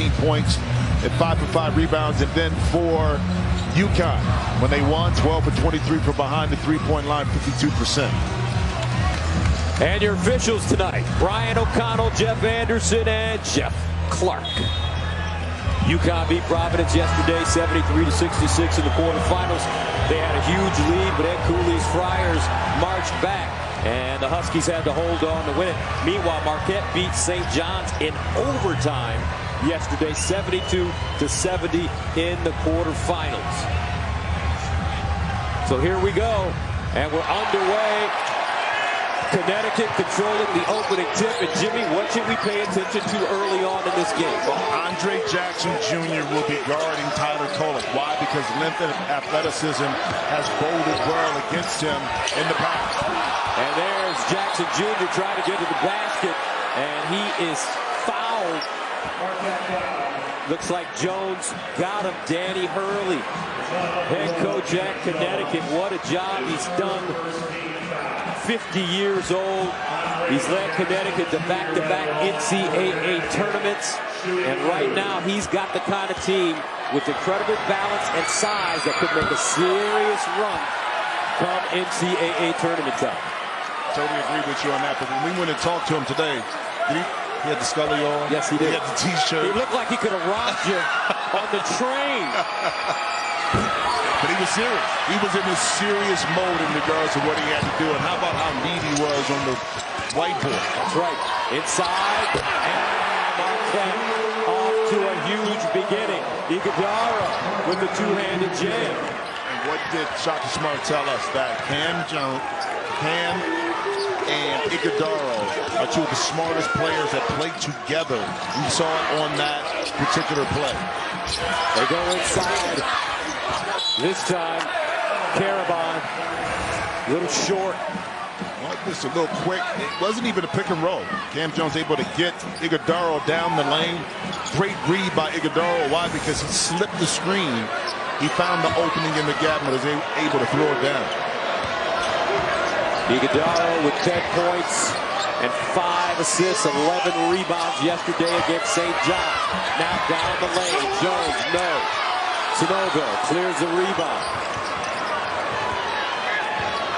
19 points and 5 for 5 rebounds. And then for UConn, when they won, 12 for 23 from behind the three-point line, 52%. And your officials tonight, Brian O'Connell, Jeff Anderson, and Jeff Clark. UConn beat Providence yesterday, 73-66 in the quarterfinals. They had a huge lead, but Ed Cooley's Friars marched back, and the Huskies had to hold on to win it. Meanwhile, Marquette beat St. John's in overtime yesterday, 72-70 in the quarterfinals. So here we go, and we're underway. Connecticut controlling the opening tip. And Jimmy, what should we pay attention to early on in this game? Well, Andre Jackson Jr. will be guarding Tyler Kolek. Why? Because length and athleticism has boded well against him in the past. And there's Jackson Jr. trying to get to the basket, and he is fouled. Looks like Jones got him. Danny Hurley, head coach at Connecticut. What a job he's done. 50 years old. He's led Connecticut to back-to-back NCAA tournaments. And right now, he's got the kind of team with incredible balance and size that could make a serious run come NCAA tournament time. Totally agree with you on that. But when we went and talked to him today, he had the Scully on. Yes, he did. He had the T-shirt. He looked like he could have robbed you on the train. But he was serious. He was in a serious mode in regards to what he had to do. And how about how neat he was on the whiteboard? That's right. Inside. And Marquette off to a huge beginning. Iguodala with the two-handed jam. And what did Shaka Smart tell us? That Cam and Iguodala are two of the smartest players that play together. We saw it on that particular play. They go inside. This time, Karabon, a little short. Well, just a little quick. It wasn't even a pick and roll. Cam Jones able to get Iguodala down the lane. Great read by Iguodala. Why? Because he slipped the screen. He found the opening in the gap and was able to throw it down. Iguodala with 10 points and 5 assists, 11 rebounds yesterday against St. John. Now down the lane, Jones, no. Sanogo clears the rebound.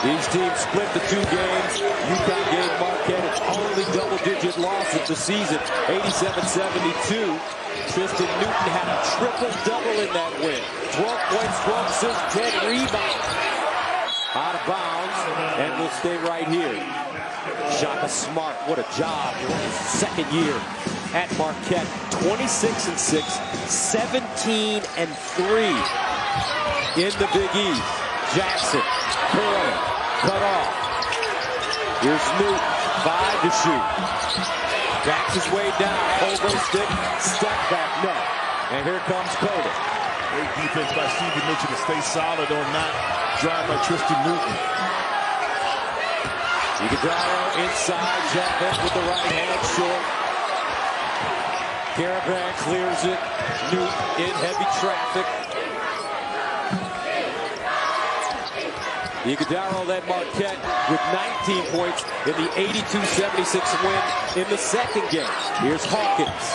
These teams split the two games. UConn gave Marquette its only double-digit loss of the season, 87-72. Tristan Newton had a triple-double in that win. 12 points, 12 assists, 10 rebounds. Out of bounds, and will stay right here. Shaka Smart, what a job. His second year at Marquette. 26-6, 17-3 in the Big East. Jackson, curling, cut off. Here's Newton, 5 to shoot. Backs his way down, elbow stick, step back, no. And here comes Kolek. Great defense by Stevie Mitchell to stay solid on that drive by Tristan Newton. Iguodala inside, jump in with the right hand short. Karabon clears it. Newton in heavy traffic. Iguodala led Marquette with 19 points in the 82-76 win in the second game. Here's Hawkins.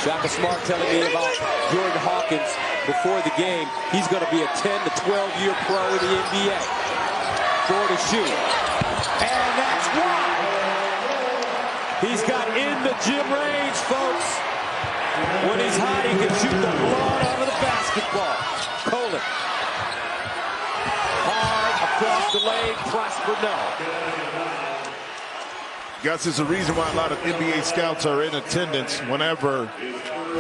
Shaka Smart telling me about Jordan Hawkins before the game. He's going to be a 10 to 12-year pro in the NBA. 4 to shoot. And that's why. He's got in the gym range, folks. When he's hot, he can shoot the blood out of the basketball. Kolek. Hard across the lane. Prosper, no. Gus, there's a reason why a lot of NBA scouts are in attendance whenever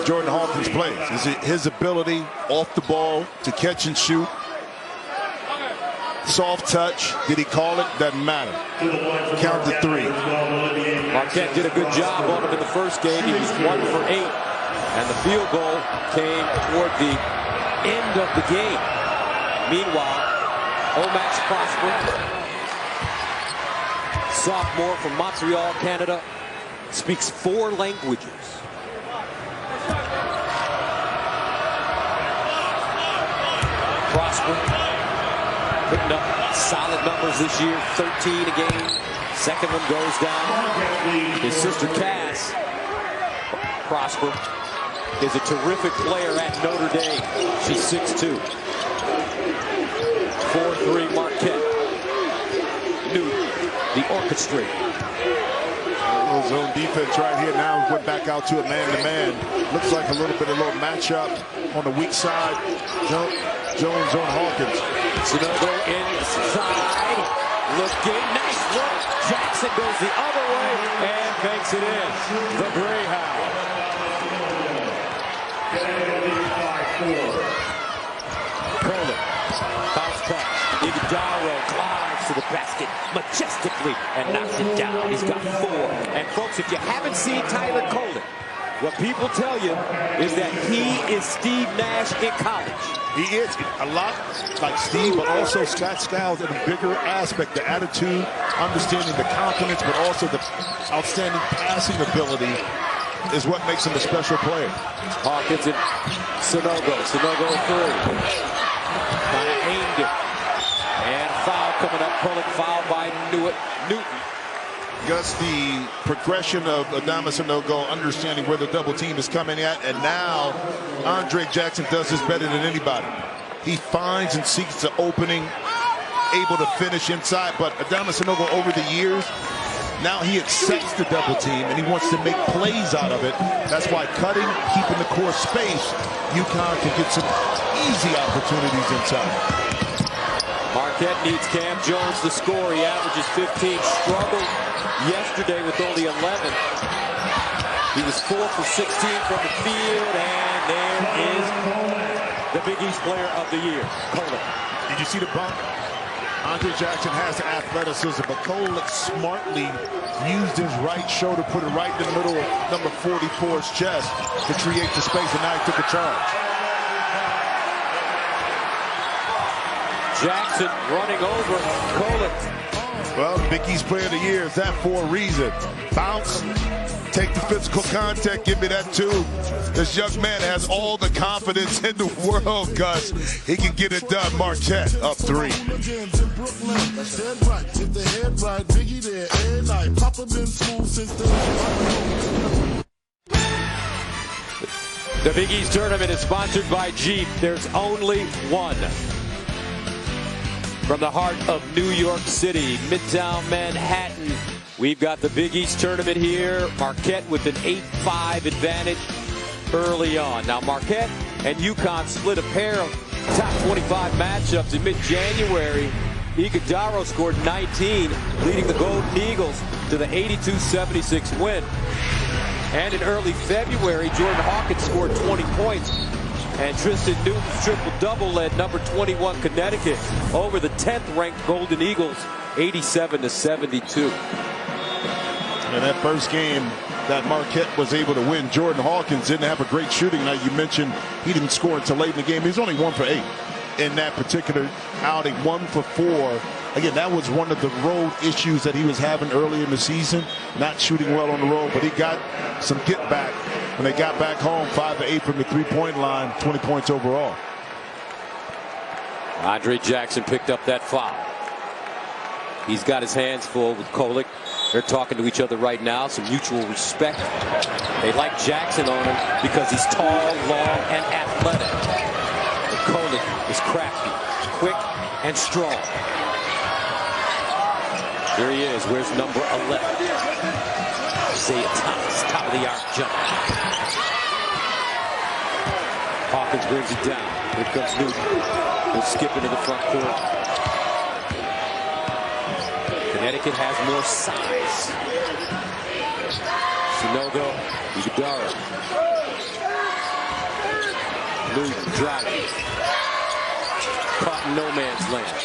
Jordan Hawkins plays. Is it his ability off the ball to catch and shoot? Soft touch. Did he call it? Doesn't matter. Count to 3. Marquette did a good job on him in the first game. He was 1 for 8. And the field goal came toward the end of the game. Meanwhile, Omax Prosper, sophomore from Montreal, Canada, speaks 4 languages. Prosper putting up solid numbers this year, 13 a game. Second one goes down. His sister Cass Prosper is a terrific player at Notre Dame. She's 6'2". 4-3 Marquette. Newton, the orchestrator. Zone defense right here now. Went back out to a man-to-man. Looks like a little matchup on the weak side. Jones on Hawkins. Sanogo inside. Looking. Nice look. Jackson goes the other way and banks it in. The Greyhound. Curler. Bounce pass. Iguodaro glides to the basket majestically and knocks it down. He's got 4. And folks, if you haven't seen Tyler Colin, what people tell you is that he is Steve Nash in college. He is a lot like Steve, but also Scott Skiles in a bigger aspect. The attitude, understanding the confidence, but also the outstanding passing ability is what makes him a special player. Hawkins and Sanogo. Sanogo 3. Kind of aimed it. And foul coming up. Pulling foul by Newton. Gus, the progression of Adama Sanogo, understanding where the double team is coming at, and now Andre Jackson does this better than anybody. He finds and seeks the opening, able to finish inside, but Adama Sanogo over the years, now he accepts the double team and he wants to make plays out of it. That's why cutting, keeping the core space, UConn can get some easy opportunities inside. Marquette needs Cam Jones to score. He averages 15. Struggled yesterday with only 11. He was 4 for 16 from the field, and there is the Big East Player of the Year, Kolek. Did you see the bump? Andre Jackson has the athleticism, but Kolek smartly used his right shoulder, put it right in the middle of number 44's chest to create the space, and now he took a charge. Jackson running over Kolek. Well, Big East Player of the Year is that for a reason. Bounce, take the physical contact, give me that too. This young man has all the confidence in the world, Gus. He can get it done. Marquette up 3. The Big East Tournament is sponsored by Jeep. There's only one. From the heart of New York City, Midtown Manhattan, we've got the Big East Tournament here. Marquette with an 8-5 advantage early on. Now Marquette and UConn split a pair of top 25 matchups in mid-January. Iguodaro scored 19, leading the Golden Eagles to the 82-76 win. And in early February, Jordan Hawkins scored 20 points. And Tristan Newton's triple-double led number 21 Connecticut over the 10th-ranked Golden Eagles, 87-72. And that first game that Marquette was able to win, Jordan Hawkins didn't have a great shooting night. You mentioned he didn't score until late in the game. He was only 1 for 8 in that particular outing, 1 for 4. Again, that was one of the road issues that he was having early in the season, not shooting well on the road, but he got some get back when they got back home, 5 for 8 from the three-point line, 20 points overall. Andre Jackson picked up that foul. He's got his hands full with Kolek. They're talking to each other right now, some mutual respect. They like Jackson on him because he's tall, long, and athletic. But Kolek is crafty, quick, and strong. Here he is. Where's number 11? Isaiah Thomas, top of the arc jump. Hawkins brings it down. Here comes Newton. He'll skip into the front court. Connecticut has more size. Sanogo, Iguodaro. Newton driving. Caught in no man's land.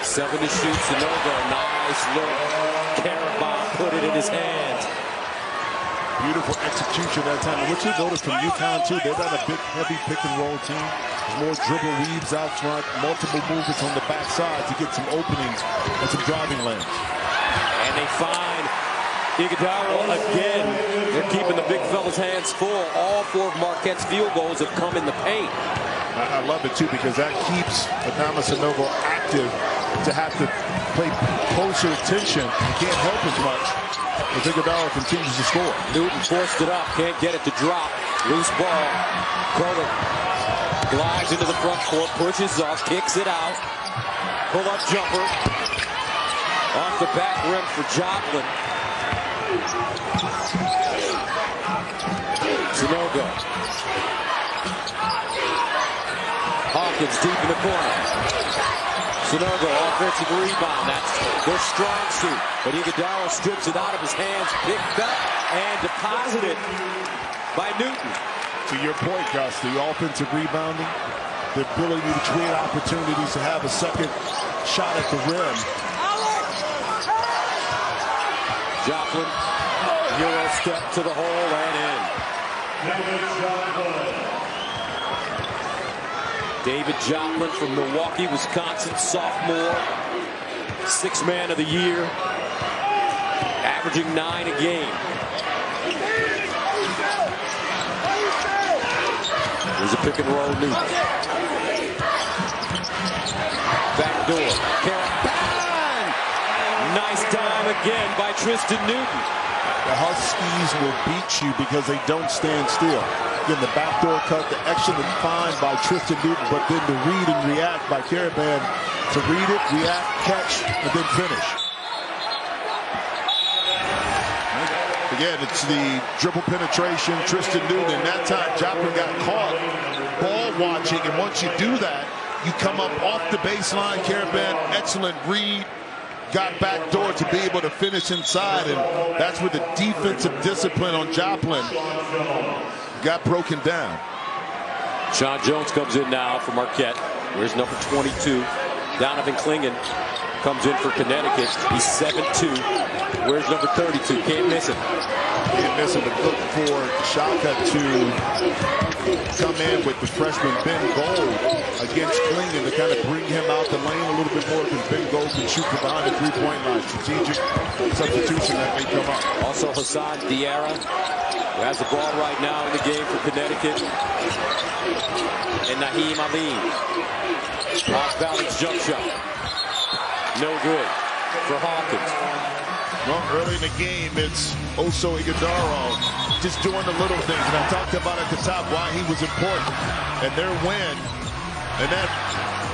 7 to shoot. Sanogo, nice look. Carabao put it in his hands. Beautiful execution that time. And what you notice from UConn too, they've got a big, heavy pick and roll team. More dribble weaves out front, multiple movements on the backside to get some openings and some driving lanes. And they find Iguodaro again. They're keeping the big fella's hands full. All 4 of Marquette's field goals have come in the paint. I love it too because that keeps Adama Sanogo active to have to pay closer attention. You can't help as much if Iguodala continues to score. Newton forced it up, can't get it to drop. Loose ball. Curling. Glides into the front court, pushes off, kicks it out. Pull-up jumper. Off the back rim for Joplin. Sunogo. Hawkins deep in the corner. Sunogo, offensive rebound. That's their strong suit. But Iguodala strips it out of his hands, picked up, and deposited by Newton. To your point, Gus, the offensive rebounding, the ability to create opportunities to have a second shot at the rim. Joplin, Euro step to the hole and in. David Joplin from Milwaukee, Wisconsin, sophomore, sixth man of the year, averaging 9 a game. There's a pick and roll, Newton. Back door, Carabin! Nice time again by Tristan Newton. The Huskies will beat you because they don't stand still. Again, the backdoor cut, the excellent find by Tristan Newton, but then the read and react by Carabin to read it, react, catch, and then finish. Again, it's the dribble penetration, Tristan Newton, and that time Joplin got caught ball watching, and once you do that, you come up off the baseline. Carabin, excellent read, got back door to be able to finish inside, and that's where the defensive discipline on Joplin got broken down. Sean Jones comes in now for Marquette. Where's number 22? Donovan Clingan comes in for Connecticut. He's 7'2". Where's number 32? Can't miss it. Can't miss it, but look for Shaka to come in with the freshman Ben Gold against Clingan to kind of bring him out the lane a little bit more, because Ben Gold can shoot from behind the three-point line. Strategic substitution that may come up. Also Hassan Diarra, who has the ball right now in the game for Connecticut. And Naheem Alim. Off-balance jump shot. No good for Hawkins. Well, early in the game, it's Oso Iguodala just doing the little things. And I talked about at the top why he was important. And their win in that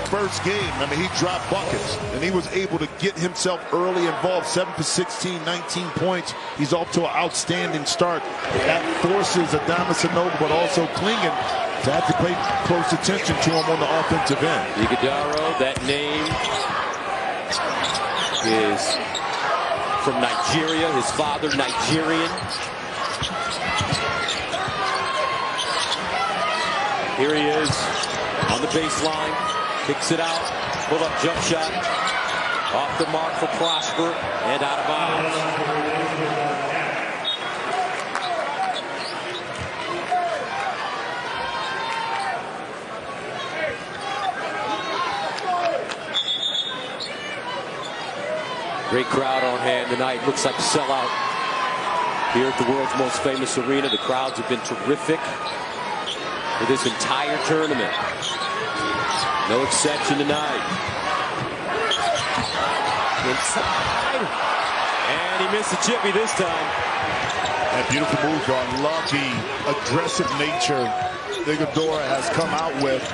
first game, I mean, he dropped buckets. And he was able to get himself early involved. 7 for 16, 19 points. He's off to an outstanding start. That forces Adama Sanogo, but also Clingan, to have to pay close attention to him on the offensive end. Iguodala, that name is from Nigeria. His father, Nigerian. Here he is on the baseline. Kicks it out. Pull-up jump shot. Off the mark for Prosper and out of bounds. Great crowd on hand tonight. Looks like a sellout here at the world's most famous arena. The crowds have been terrific for this entire tournament. No exception tonight. Inside. And he missed the chippy this time. That beautiful move, John. Love the aggressive nature Iguodala has come out with.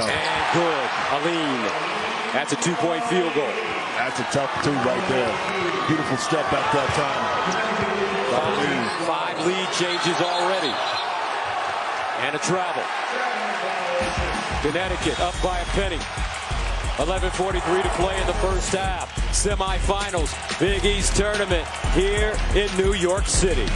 And good. Aline. That's a 2-point field goal. That's a tough two right there. Beautiful step back that time. Five lead changes already. And a travel. Connecticut up by a penny. 11:43 to play in the first half. Semifinals. Big East tournament here in New York City.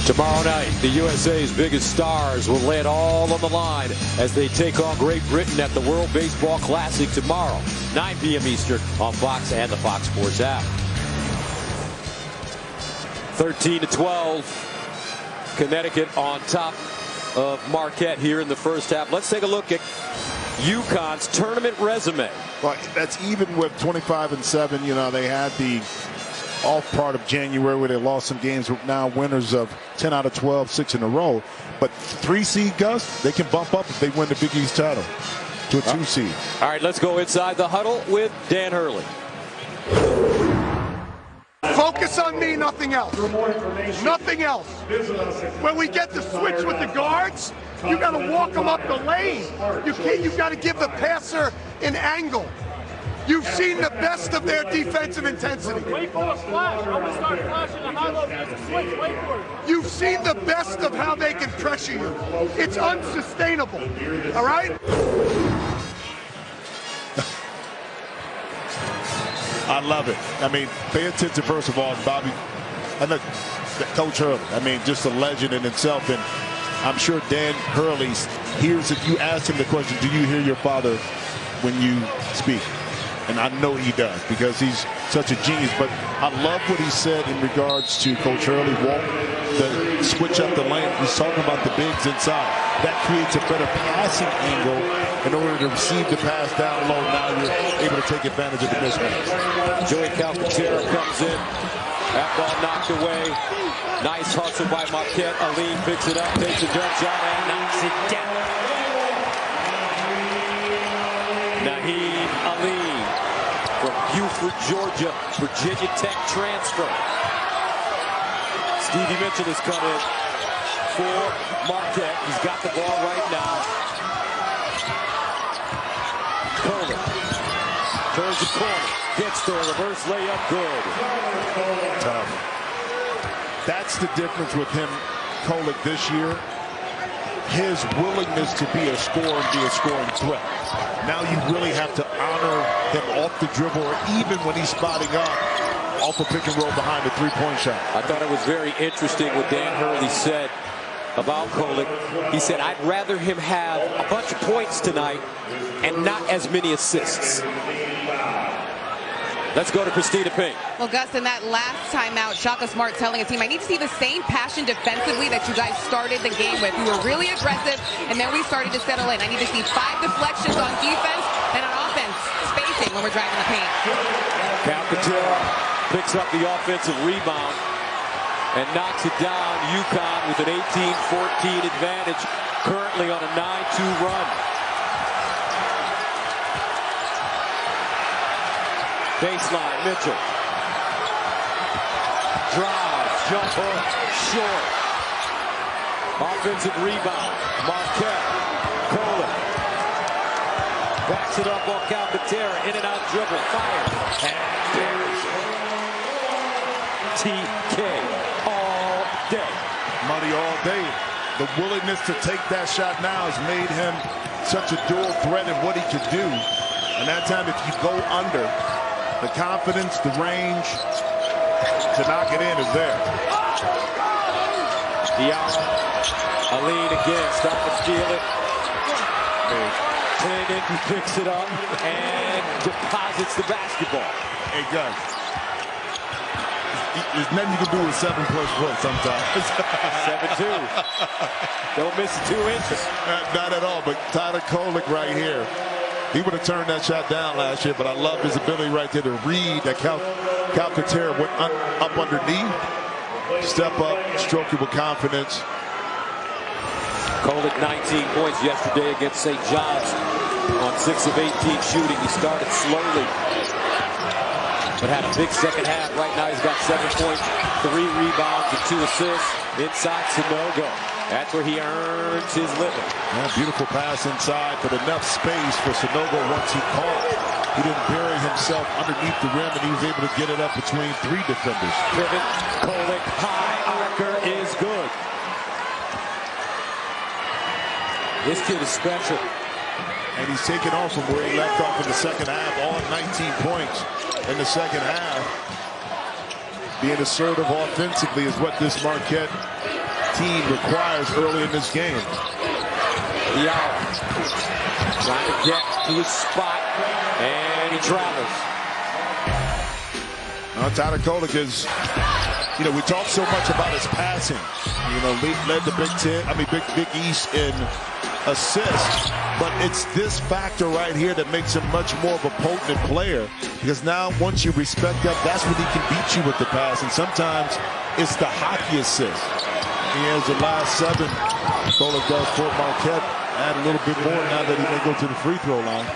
Tomorrow night, the USA's biggest stars will lay it all on the line as they take on Great Britain at the World Baseball Classic tomorrow, 9 p.m. Eastern on Fox and the Fox Sports app. 13-12, Connecticut on top of Marquette here in the first half. Let's take a look at UConn's tournament resume. Well, that's even with 25-7. You know, they had the off part of January where they lost some games. Now winners of 10 out of 12, 6 in a row. But 3 seed Gus, they can bump up if they win the Big East title to a 2 seed. All right, let's go inside the huddle with Dan Hurley. Focus on me, nothing else. Nothing else. When we get the switch with the guards, you got to walk them up the lane. You got to give the passer an angle. You've seen the best of their defensive intensity. Wait for a flash. I'm going to start flashing the high low. There's a switch. Wait for it. You've seen the best of how they can pressure you. It's unsustainable. All right? I love it. I mean, pay attention first of all, Bobby. I know Coach Hurley. I mean, just a legend in itself. And I'm sure Dan Hurley hears if you ask him the question, do you hear your father when you speak? And I know he does because he's such a genius. But I love what he said in regards to Coach Hurley. The switch up the lane. He's talking about the bigs inside. That creates a better passing angle in order to receive the pass down low. Now you're able to take advantage of the mismatch. Joey Calcaterra comes in. That ball knocked away. Nice hustle by Marquette. Aline picks it up, takes a jump shot, and knocks it down. Naheem Aline from Buford, Georgia, Virginia Tech transfer. Stevie Mitchell has come in for Marquette. He's got the ball right now. Kohler turns the corner, gets there, reverse layup, good. Tough. That's the difference with him, Kolek, this year. His willingness to be a scorer and be a scoring threat. Now you really have to honor him off the dribble or even when he's spotting up off a pick and roll behind the three-point shot. I thought it was very interesting what Dan Hurley said about Kolek. He said, I'd rather him have a bunch of points tonight and not as many assists. Let's go to Christina Pink. Well, Gus, in that last timeout, Shaka Smart telling his team, I need to see the same passion defensively that you guys started the game with. We were really aggressive, and then we started to settle in. I need to see 5 deflections on defense and on offense, spacing when we're driving the paint. Calcaterra picks up the offensive rebound and knocks it down. UConn with an 18-14 advantage, currently on a 9-2 run. Baseline, Mitchell. Drive, jump hook, short. Offensive rebound, Marquette. Kohler backs it up on Calcaterra, in and out dribble, fire, and there's TK all day. Money all day. The willingness to take that shot now has made him such a dual threat in what he could do. And that time, if you go under, the confidence, the range to knock it in is there. Diallo, Aline again, stop and steal it. Clinton picks it up and deposits the basketball. Hey, Gus, there's nothing you can do with 7+ points sometimes. 7-2. Don't miss 2 inches. Not at all, but Tyler Kolek right here. He would have turned that shot down last year, but I love his ability right there to read that Calcaterra went up underneath. Step up, stroke it with confidence. Kolek 19 points yesterday against St. John's on 6 of 18 shooting. He started slowly, but had a big second half. Right now he's got 7 points, 3 rebounds, and 2 assists inside Sanogo. That's where he earns his living. Yeah, beautiful pass inside, but enough space for Sanogo once he caught. He didn't bury himself underneath the rim, and he was able to get it up between 3 defenders. Pivot, Kolek, high archer is good. This kid is special. And he's taken off from where he left off in the second half, all 19 points in the second half. Being assertive offensively is what this Marquette team requires early in this game. Diallo trying to get to his spot, and he travels. Tyler Kolek is, we talk so much about his passing. Led the Big East in assists, but it's this factor right here that makes him much more of a potent player, because now once you respect that, that's when he can beat you with the pass, and sometimes it's the hockey assist. He has the last 7. Kolek does for Marquette. Add a little bit more now that he may go to the free throw line.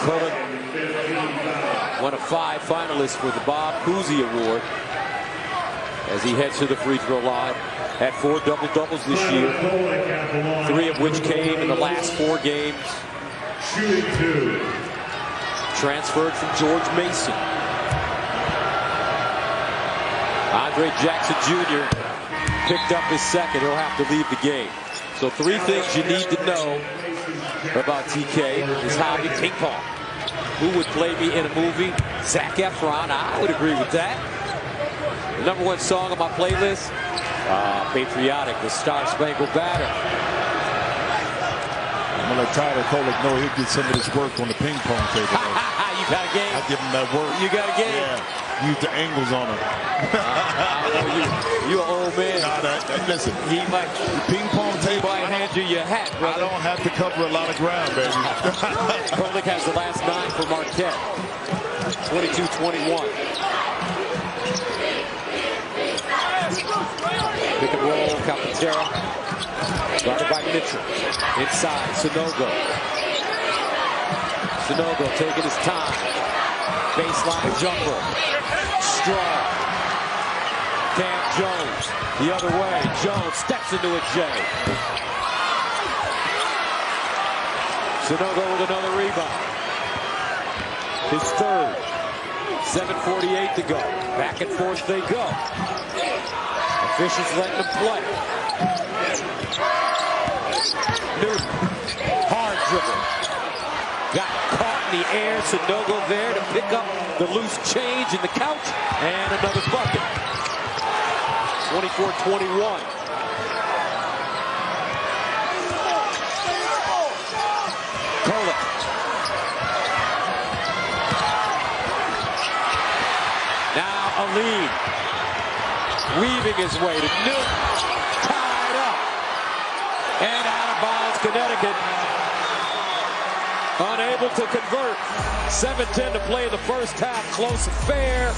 Kolek, one of 5 finalists for the Bob Cousy Award, as he heads to the free throw line. Had 4 double-doubles this year, 3 of which came in the last 4 games. Transferred from George Mason. Andre Jackson Jr. picked up his second. He'll have to leave the game. So 3 things you need to know about TK. His hobby, ping pong. Who would play me in a movie? Zac Efron. I would agree with that. The number 1 song on my playlist, patriotic, the Star Spangled Banner. I'm going to let Tyler Kolek know he'll get some of this work on the ping pong table. You got a game? I give him that work. You got a game? Yeah. Use the angles on him. You an old man. Listen, He might, the ping pong table, might hand you your hat, I brother. don't have to cover a lot of ground, baby. Kolek has the last 9 for Marquette. 22-21. Pick and roll, Calcaterra. Guarded by Mitchell. Inside, Sanogo. Sanogo taking his time. Baseline jumper. Strong. Cam Jones the other way. Jones steps into a J. Sanogo with another rebound. His 3rd. 7:48 to go. Back and forth they go. Officials letting him play. Newton. Hard dribble. Got caught in the air. Sanogo there to pick up the loose change in the couch. And another bucket. 24-21. Kolek. Now a lead. Weaving his way to Newton. Tied up. And out of bounds, Connecticut. Unable to convert. 7:10 to play in the first half. Close affair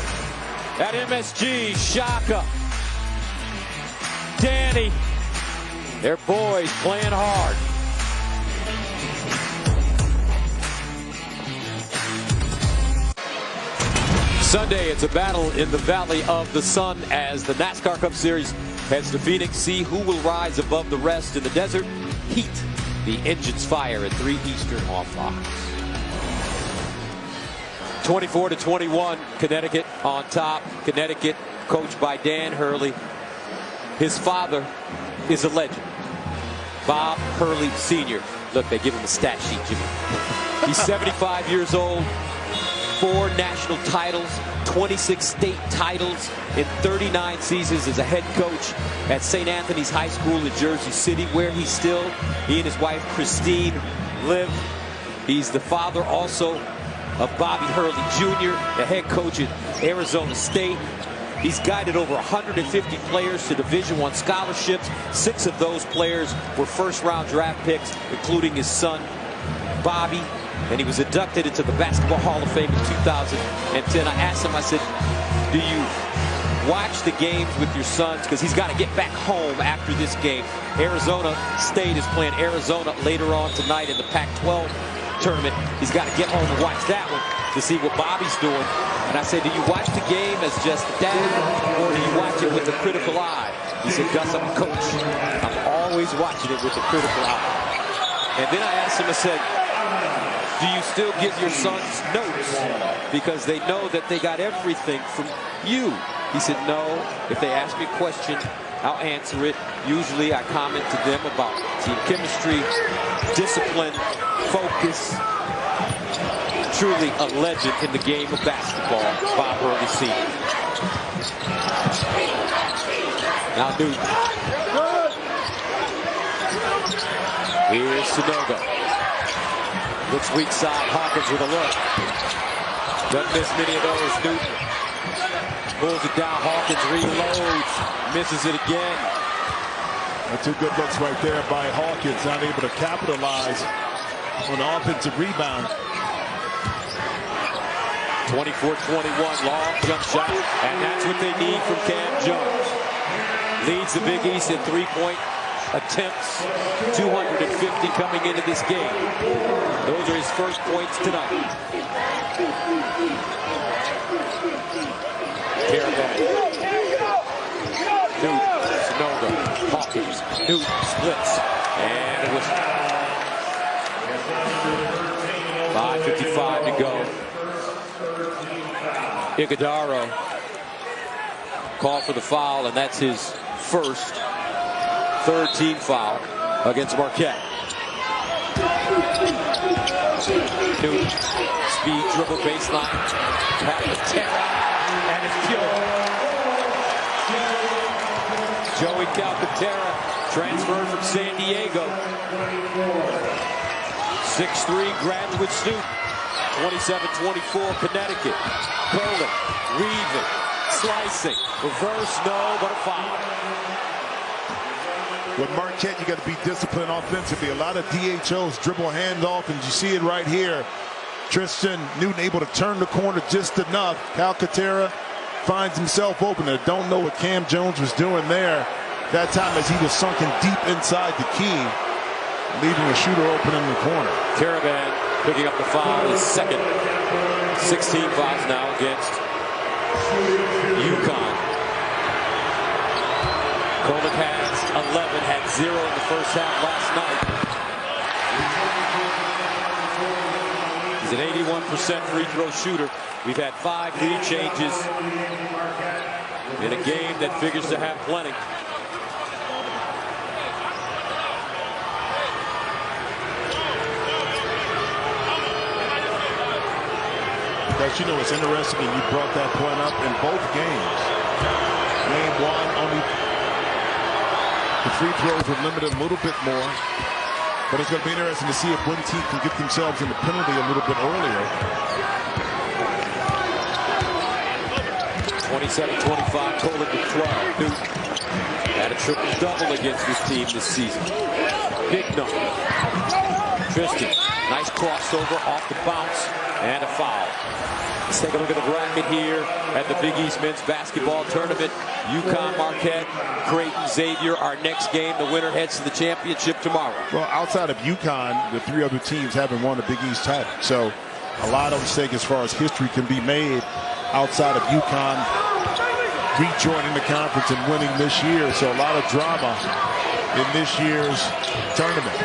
at MSG. Shaka. Danny. Their boys playing hard. Sunday, it's a battle in the Valley of the Sun as the NASCAR Cup Series heads to Phoenix. See who will rise above the rest in the desert. Heat. The engines fire at 3 Eastern on Fox. 24-21, Connecticut on top. Connecticut coached by Dan Hurley. His father is a legend, Bob Hurley Sr. Look, they give him a stat sheet, Jimmy. He's 75 years old, 4 national titles, 26 state titles in 39 seasons as a head coach at St. Anthony's High School in Jersey City, where he and his wife Christine live. He's the father also of Bobby Hurley Jr., the head coach at Arizona State. He's guided over 150 players to Division I scholarships. 6 of those players were first-round draft picks, including his son, Bobby. And he was inducted into the Basketball Hall of Fame in 2010. I asked him, I said, do you watch the games with your sons? Because he's got to get back home after this game. Arizona State is playing Arizona later on tonight in the Pac-12 tournament. He's got to get home and watch that one to see what Bobby's doing. And I said, do you watch the game as just dad, or do you watch it with a critical eye? He said, Gus, I'm a coach. I'm always watching it with a critical eye. And then I asked him, I said, do you still give your sons notes because they know that they got everything from you? He said, no. If they ask me a question, I'll answer it. Usually I comment to them about team chemistry, discipline, focus. Truly a legend in the game of basketball, Bob Hurley Sr. Now Newton. Here's Sanogo. Looks weak side, Hawkins with a look. Doesn't miss many of those, Newton. Pulls it down, Hawkins reloads. Misses it again. Two good looks right there by Hawkins, not able to capitalize on the offensive rebound. 24-21, long jump shot, and that's what they need from Cam Jones. Leads the Big East in three-point attempts, 250 coming into this game. Those are his first points tonight. Newt, Sonogo, Hawkins, Newt splits, and it was 5:55 to go. Iguodaro called for the foul, and that's his first third-team foul against Marquette. Newt, speed dribble baseline, Calcaterra, and it's pure. Joey Calcaterra transferred from San Diego. 6'3" graduate student. 27-24 Connecticut. Curling, weaving, slicing, reverse, no, but a foul. With Marquette, you got to be disciplined offensively. A lot of DHOs dribble handoff, and you see it right here. Tristan Newton able to turn the corner just enough. Calcaterra finds himself open. I don't know what Cam Jones was doing there that time as he was sunken deep inside the key, leaving a shooter open in the corner. Caravan picking up the foul, his second. 16 fouls now against UConn. Kolek has 11, had 0 in the first half last night. He's an 81% free throw shooter. We've had 5 lead changes in a game that figures to have plenty. Guys, you know what's interesting, and you brought that point up in both games. Game 1, only the free throws were limited a little bit more. But it's going to be interesting to see if one team can get themselves in the penalty a little bit earlier. 27-25, Kolek with 12. Newton had a triple-double against this team this season. Big number. Tristan, nice crossover off the bounce, and a foul. Let's take a look at the bracket here at the Big East Men's Basketball Tournament. UConn, Marquette, Creighton, Xavier. Our next game, the winner heads to the championship tomorrow. Well, outside of UConn, the 3 other teams haven't won a Big East title. So a lot of stake as far as history can be made outside of UConn rejoining the conference and winning this year. So a lot of drama in this year's tournament.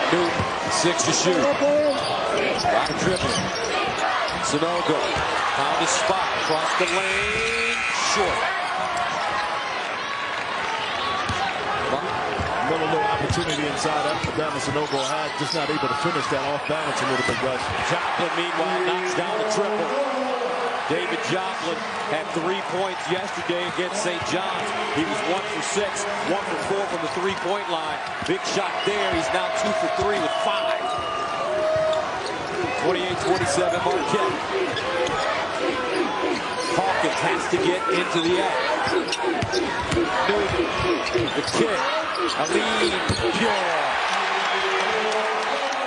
Newton, 6 to shoot. A lot of dribbling. Sonogo found his spot across the lane. Short. Little opportunity inside Alabama. Sonogo had just not able to finish that off balance a little bit, Russ. Joplin, meanwhile, knocks down the triple. David Joplin had 3 points yesterday against St. John's. He was 1 for 6, 1 for 4 from the three-point line. Big shot there. He's now 2 for 3 with 5. 28-27 Marquette. Hawkins has to get into the act. Newton, the kick. Ali, pure.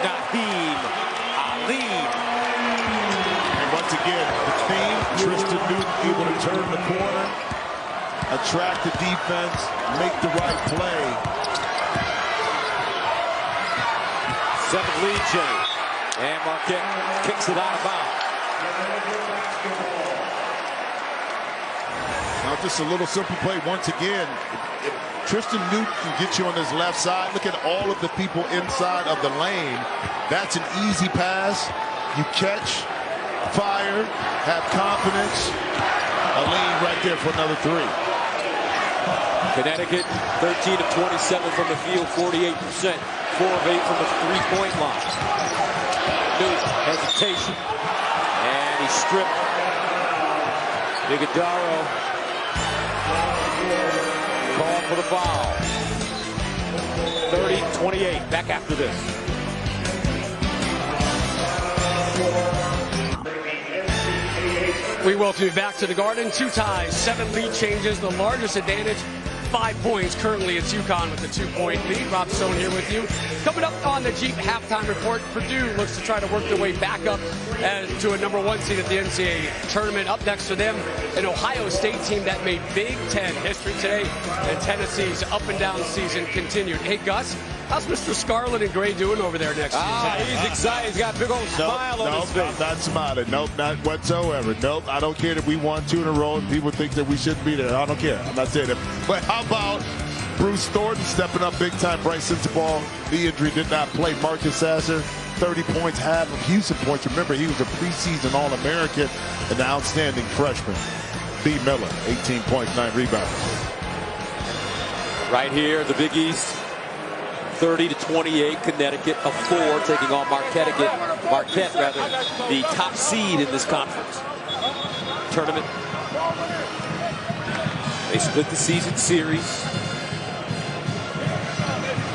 Naheem Ali. And once again, the theme, Tristan Newton able to turn the corner, attract the defense, make the right play. 7th lead change. And Marquette kicks it out of bounds. Now just a little simple play once again. If Tristan Newton can get you on his left side, look at all of the people inside of the lane. That's an easy pass. You catch, fire, have confidence. A lane right there for another 3. Connecticut, 13 of 27 from the field, 48%. 4 of 8 from the three-point line. Newton, hesitation. And he's stripped. Iguodaro called for the foul. 30-28. Back after this. We We welcome you back to the Garden. 2 ties, 7 lead changes, the largest advantage. 5 points. Currently, it's UConn with a 2-point lead. Rob Stone here with you. Coming up on the Jeep halftime report, Purdue looks to try to work their way back up to a #1 seed at the NCAA tournament. Up next for them, an Ohio State team that made Big Ten history today, and Tennessee's up and down season continued. Hey, Gus, how's Mr. Scarlet and Gray doing over there next season? He's excited. He's got a big old smile on his face. I'm not smiling. Nope, not whatsoever. Nope, I don't care that we won 2 in a row and people think that we shouldn't be there. I don't care. I'm not saying that. But how about Bruce Thornton stepping up big time? Bryce Sensabaugh, the injury, did not play. Marcus Sasser, 30 points, half of Houston points. Remember, he was a preseason All-American and an outstanding freshman. B. Miller, 18 points, 9 rebounds. Right here, the Big East, 30-28, Connecticut, a 4, taking on Marquette, the top seed in this conference tournament. They split the season series.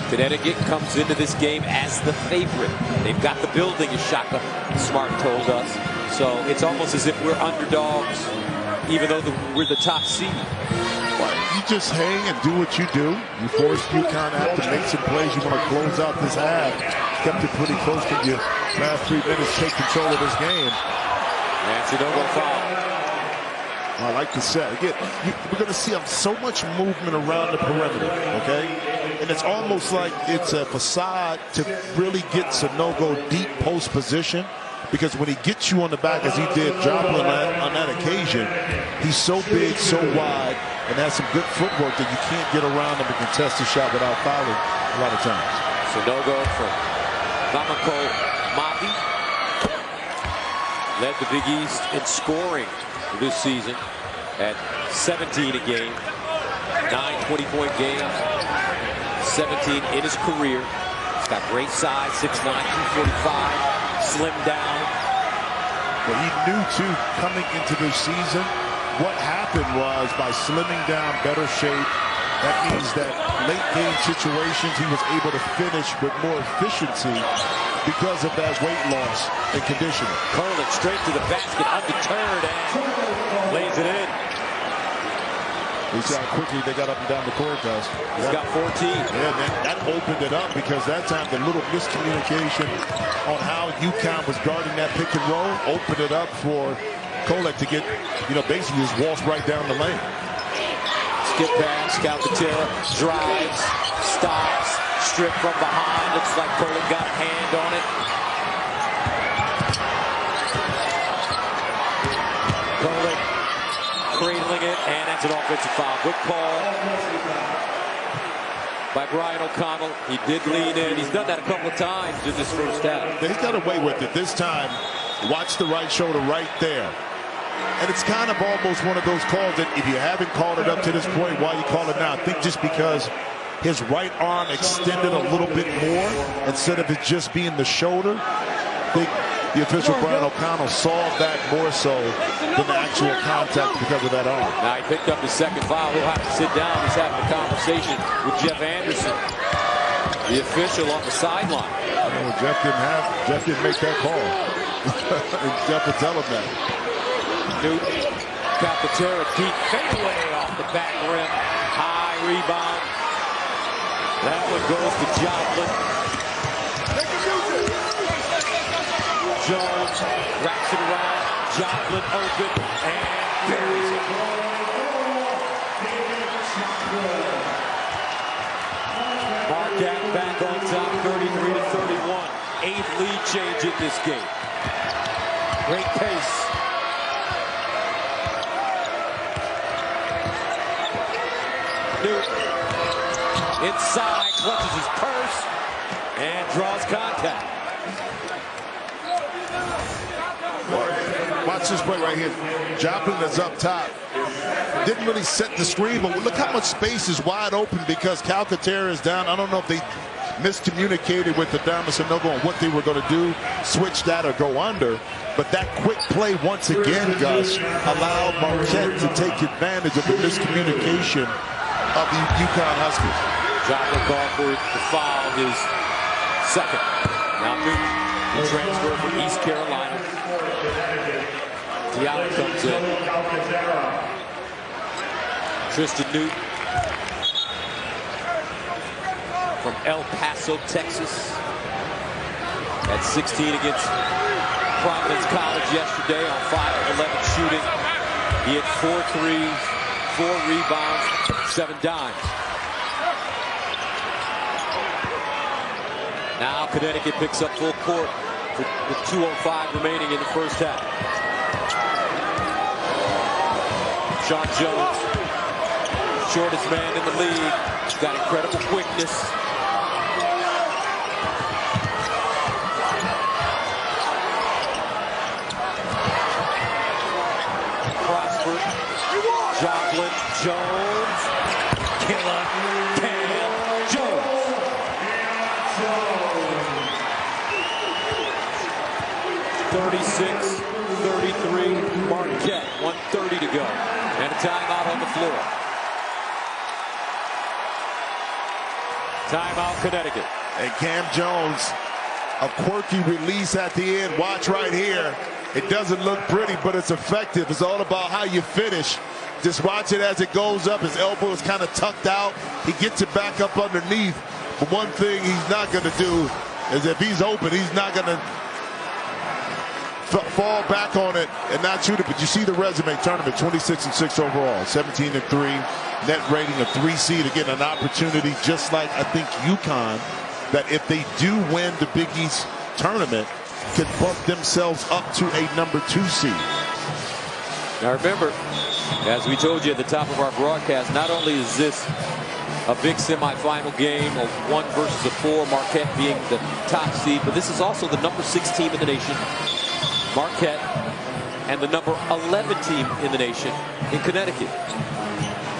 Connecticut comes into this game as the favorite. They've got the building, as Shaka Smart told us. So it's almost as if we're underdogs, even though we're the top seed. You just hang and do what you do. You force UConn out to make some plays. You want to close out this half. Kept it pretty close to you. Last 3 minutes, take control of this game. That's a no-go foul. I like the set. Again, we're going to see so much movement around the perimeter, okay? And it's almost like it's a facade to really get Sanogo deep post position, because when he gets you on the back, as he did Joplin on that occasion, he's so big, so wide, and has some good footwork that you can't get around him and contest the shot without fouling a lot of times. Sanogo from Bamako Mavi led the Big East in scoring this season at 17 a game, 9 20-point games, 17 in his career. He's got great size, 6'9", 245, slim down. Well, he knew too coming into this season what happened was by slimming down, better shape. That means that late game situations he was able to finish with more efficiency because of that weight loss and conditioning. Curling straight to the basket, undeterred, and lays it in. You see how quickly they got up and down the court, guys. He's got 14. Yeah, that opened it up, because that time the little miscommunication on how UConn was guarding that pick and roll opened it up for Kolek to get, basically just waltz right down the lane. Skip pass, Calcaterra drives, stops, strip from behind. Looks like Kolek got a hand on it. Kolek cradling it, and that's an offensive foul. Good call by Brian O'Connell. He did lean in. He's done that a couple of times in this first half. He's got away with it. This time, watch the right shoulder right there. And it's kind of almost one of those calls that if you haven't called it up to this point, why you call it now? I think just because his right arm extended a little bit more instead of it just being the shoulder. I think the official Brian O'Connell saw that more so than the actual contact because of that arm. Now he picked up his second foul. He'll have to sit down. He's having a conversation with Jeff Anderson, the official on the sideline. Jeff didn't make that call. Jeff will tell him that. Newton, Calcaterra deep fadeaway off the back rim. High rebound. That one goes to Joplin. Jones wraps it around. Joplin open and buries it. Marquette back on top, 33-31. 8th lead change in this game. Great pace. Newton inside, clutches his purse and draws contact. Watch this play right here. Joplin is up top. Didn't really set the screen, but look how much space is wide open because Calcaterra is down. I don't know if they miscommunicated with the Dama Sanogo on what they were going to do, switch that or go under. But that quick play once again, Gus, allowed Marquette to take advantage of the miscommunication of the UConn Huskies. Joplin called for the foul, his second. Now Newton, the transfer from East Carolina. Diallo comes in. Tristan Newton from El Paso, Texas. At 16 against Providence College yesterday on 5 of 11 shooting. He had 4 threes, 4 rebounds, 7 dimes. Now Connecticut picks up full court with 2:05 remaining in the first half. Sean Jones, shortest man in the league. He's got incredible quickness. Prosper, Joplin, Jones, Killer, Cam Jones. 36-33, Marquette, 1:30 to go, and a timeout on the floor. Timeout, Connecticut. And Cam Jones, a quirky release at the end. Watch right here. It doesn't look pretty, but it's effective. It's all about how you finish. Just watch it as it goes up. His elbow is kind of tucked out. He gets it back up underneath. But one thing he's not going to do is if he's open, he's not going to fall back on it and not shoot it. But you see the resume tournament, 26-6 overall, 17-3, net rating of 3 seed. Again, an opportunity just like I think UConn, that if they do win the Big East tournament, can bump themselves up to a number 2 seed. Now remember, as we told you at the top of our broadcast, not only is this a big semifinal game of 1 versus a 4, Marquette being the top seed, but this is also the number 6 team in the nation, Marquette, and the number 11 team in the nation in Connecticut.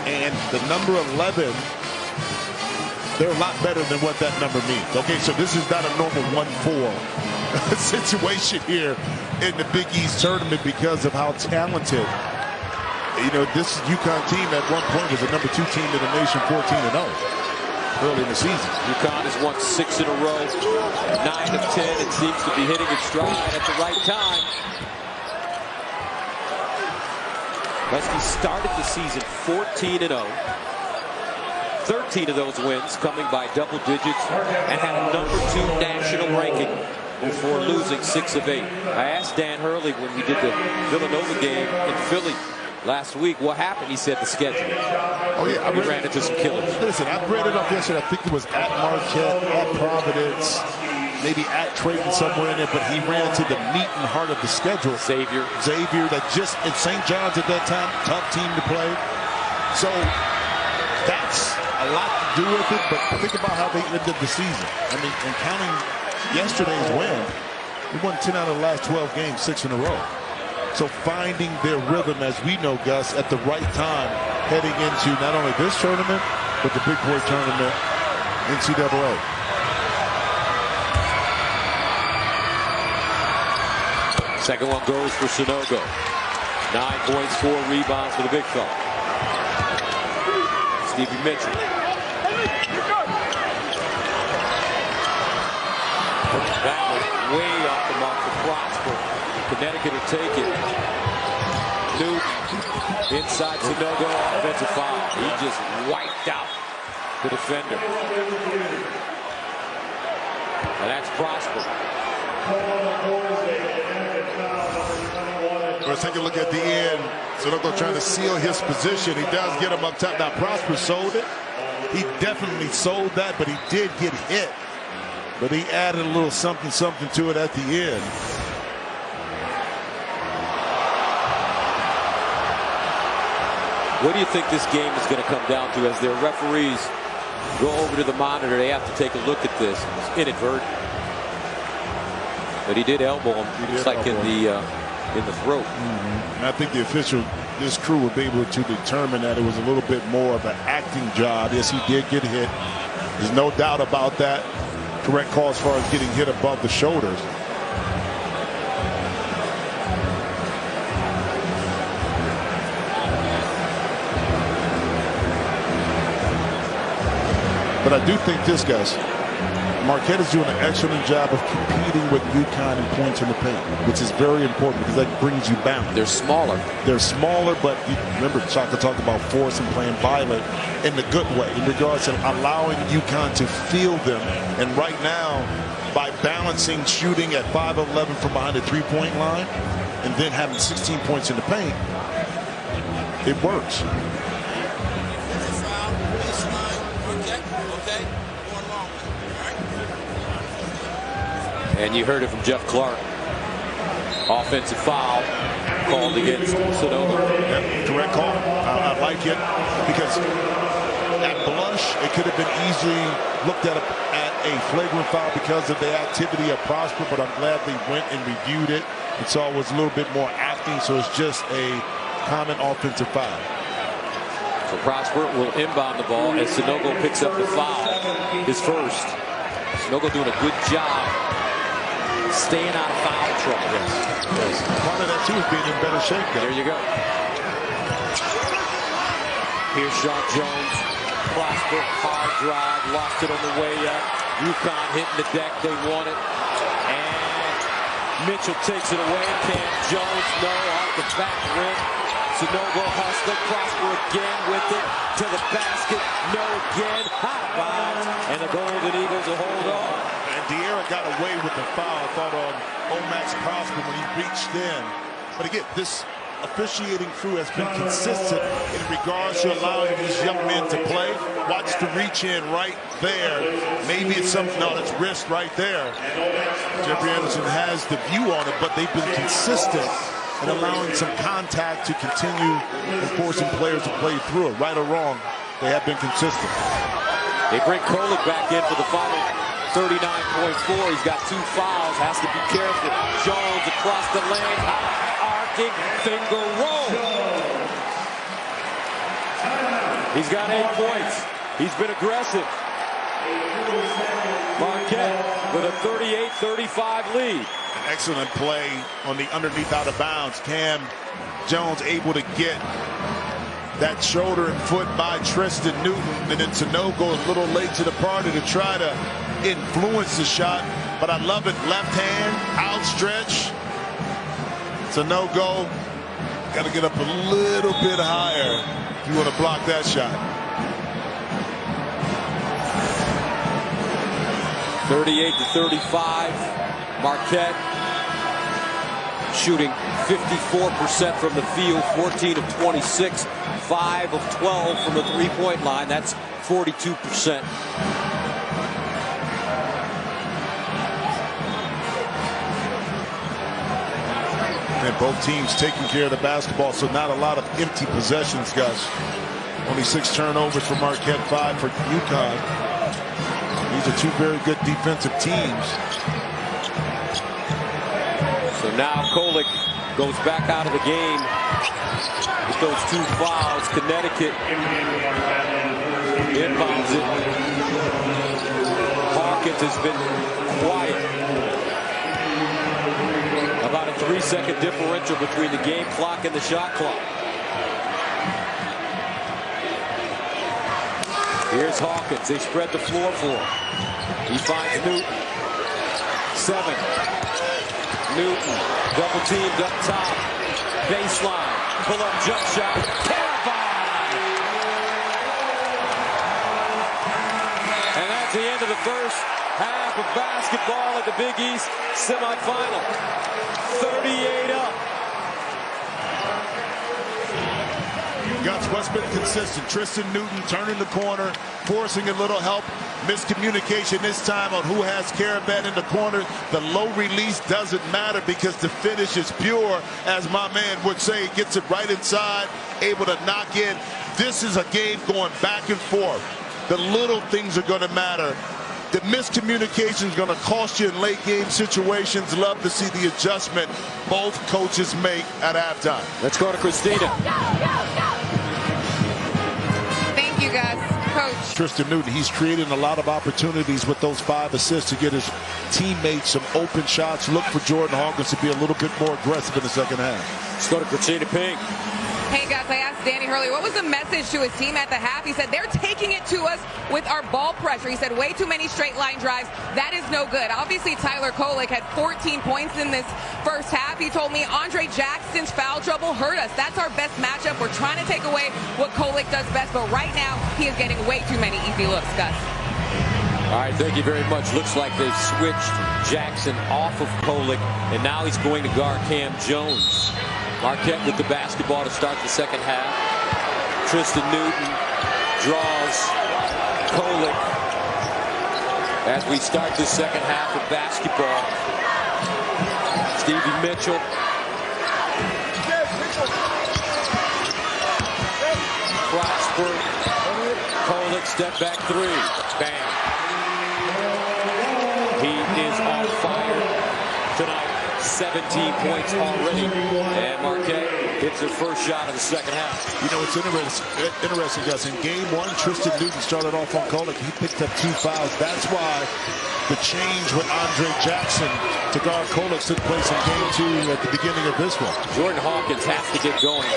And the number 11, they're a lot better than what that number means. Okay, so this is not a normal 1-4 situation here in the Big East tournament because of how talented. You know, this UConn team at one point was the number 2 team in the nation, 14-0 early in the season. UConn has won 6 in a row, 9 of 10. It seems to be hitting its stride at the right time. Husky started the season 14-0. 13 of those wins coming by double digits and had a number 2 national ranking before losing 6 of 8. I asked Dan Hurley when we did the Villanova game in Philly last week what happened. He said the schedule. Oh yeah, we ran into some killers. Listen, I read it off yesterday. I think it was at Marquette, at Providence, maybe at Trayton somewhere in there, but he ran into the meat and heart of the schedule. Xavier, that just in St. John's at that time, tough team to play. So that's a lot to do with it, but think about how they ended the season. I mean, and counting yesterday's win, we won 10 out of the last 12 games, 6 in a row. So finding their rhythm, as we know, Gus, at the right time, heading into not only this tournament, but the big boy tournament, NCAA. Second one goes for Sunogo. 9 points, 4 rebounds for the big fella. Stevie Mitchell. That was way off the mark for Prosper. Connecticut will take it. Newt inside Sunogo, offensive foul. He just wiped out the defender. And that's Prosper. Let's take a look at the end. Sunogo trying to seal his position. He does get him up top. Now Prosper sold it. He definitely sold that, but he did get hit. But he added a little something to it at the end. What do you think this game is going to come down to as their referees go over to the monitor? They have to take a look at this. It's inadvertent. But he did elbow him. It's like in the throat. And I think the official, this crew, would be able to determine that it was a little bit more of an acting job. Yes, he did get hit. There's no doubt about that. Correct call as far as getting hit above the shoulders. But I do think this, guys, Marquette is doing an excellent job of competing with UConn in points in the paint, which is very important because that brings you balance. They're smaller. They're smaller, but you remember Shaka talked about force and playing violent in the good way in regards to allowing UConn to feel them. And right now, by balancing shooting at 5-11 from behind the three-point line and then having 16 points in the paint, it works. And you heard it from Jeff Clark. Offensive foul called against Sonogo. Yep, correct call. I like it because at blush, it could have been easily looked at a flagrant foul because of the activity of Prosper, but I'm glad they went and reviewed it and saw it was a little bit more acting, so it's just a common offensive foul. So Prosper will inbound the ball as Sonogo picks up the foul, his first. Sonogo doing a good job staying out of foul trouble. Yes. Part of that, too, is being in better shape. There you go. Here's Sean Jones. Prosper, hard drive, lost it on the way up. UConn hitting the deck, they want it. And Mitchell takes it away. Cam Jones, no, off the back rim. Sonogo hustling, Prosper again with it to the basket. No again, high bounce, and the Golden Eagles will hold on. And De'Ara got away with the foul, I thought, on Omax Prosper when he reached in. But again, this officiating crew has been consistent in regards to allowing these young men to play. Watch the reach in right there. Maybe it's something on its wrist right there. Jeffrey Anderson has the view on it, but they've been consistent and allowing some contact to continue and forcing players to play through it. Right or wrong, they have been consistent. They bring Kolek back in for the final 39.4. He's got 2 fouls, has to be careful. Jones across the lane, arcing, finger roll. He's got 8 points. He's been aggressive. Marquette with a 38-35 lead. Excellent play on the underneath out of bounds. Cam Jones able to get that shoulder and foot by Tristan Newton, and then Sonogo a little late to the party to try to influence the shot, but I love it. Left hand outstretch. Sonogo got to get up a little bit higher if you want to block that shot. 38-35. Marquette shooting 54% from the field, 14 of 26, 5 of 12 from the three-point line. That's 42%. And both teams taking care of the basketball, so not a lot of empty possessions, guys. Only 6 turnovers for Marquette, 5 for UConn. These are 2 very good defensive teams. So now Kolek goes back out of the game with those 2 fouls. Connecticut inbounds it. Hawkins has been quiet. About a 3-second differential between the game clock and the shot clock. Here's Hawkins. They spread the floor for him. He finds Newton. 7. Newton, double teamed up top. Baseline, pull up jump shot. Terrified! And that's the end of the first half of basketball at the Big East semifinal. 38 up. Gus, what's been consistent? Tristan Newton turning the corner, forcing a little help. Miscommunication this time on who has Caravan in the corner. The low release doesn't matter because the finish is pure, as my man would say. Gets it right inside, able to knock in. This is a game going back and forth. The little things are going to matter. The miscommunication is going to cost you in late game situations. Love to see the adjustment both coaches make at halftime. Let's go to Christina. Thank you, guys. Coach. Tristan Newton, he's creating a lot of opportunities with those 5 assists to get his teammates some open shots. Look for Jordan Hawkins to be a little bit more aggressive in the second half. Let's go to Christina Pink. Hey guys, I asked Danny Hurley what was the message to his team at the half. He said they're taking it to us with our ball pressure. He said way too many straight line drives. That is no good. Obviously Tyler Kolek had 14 points in this first half. He told me Andre Jackson's foul trouble hurt us. That's our best matchup. We're trying to take away what Kolek does best, but right now he is getting way too many easy looks, Gus. All right, thank you very much. Looks like they've switched Jackson off of Kolek, and now he's going to guard Cam Jones. Marquette with the basketball to start the second half. Tristan Newton draws Kolek as we start the second half of basketball. Stevie Mitchell. Prosper. Kolek step back three. Bam. He is on fire tonight. 17 points already. And Marquette hits their first shot of the second half. You know, it's interesting, Gus. In game one, Tristan Newton started off on Kolek. He picked up 2 fouls. That's why the change with Andre Jackson to guard Kolek took place in game 2 at the beginning of this one. Jordan Hawkins has to get going.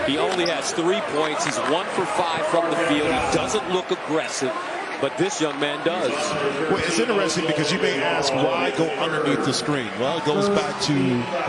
He only has 3 points. He's 1 for 5 from the field. He doesn't look aggressive, but this young man does. Well, it's interesting because you may ask, why go underneath the screen? Well, it goes back to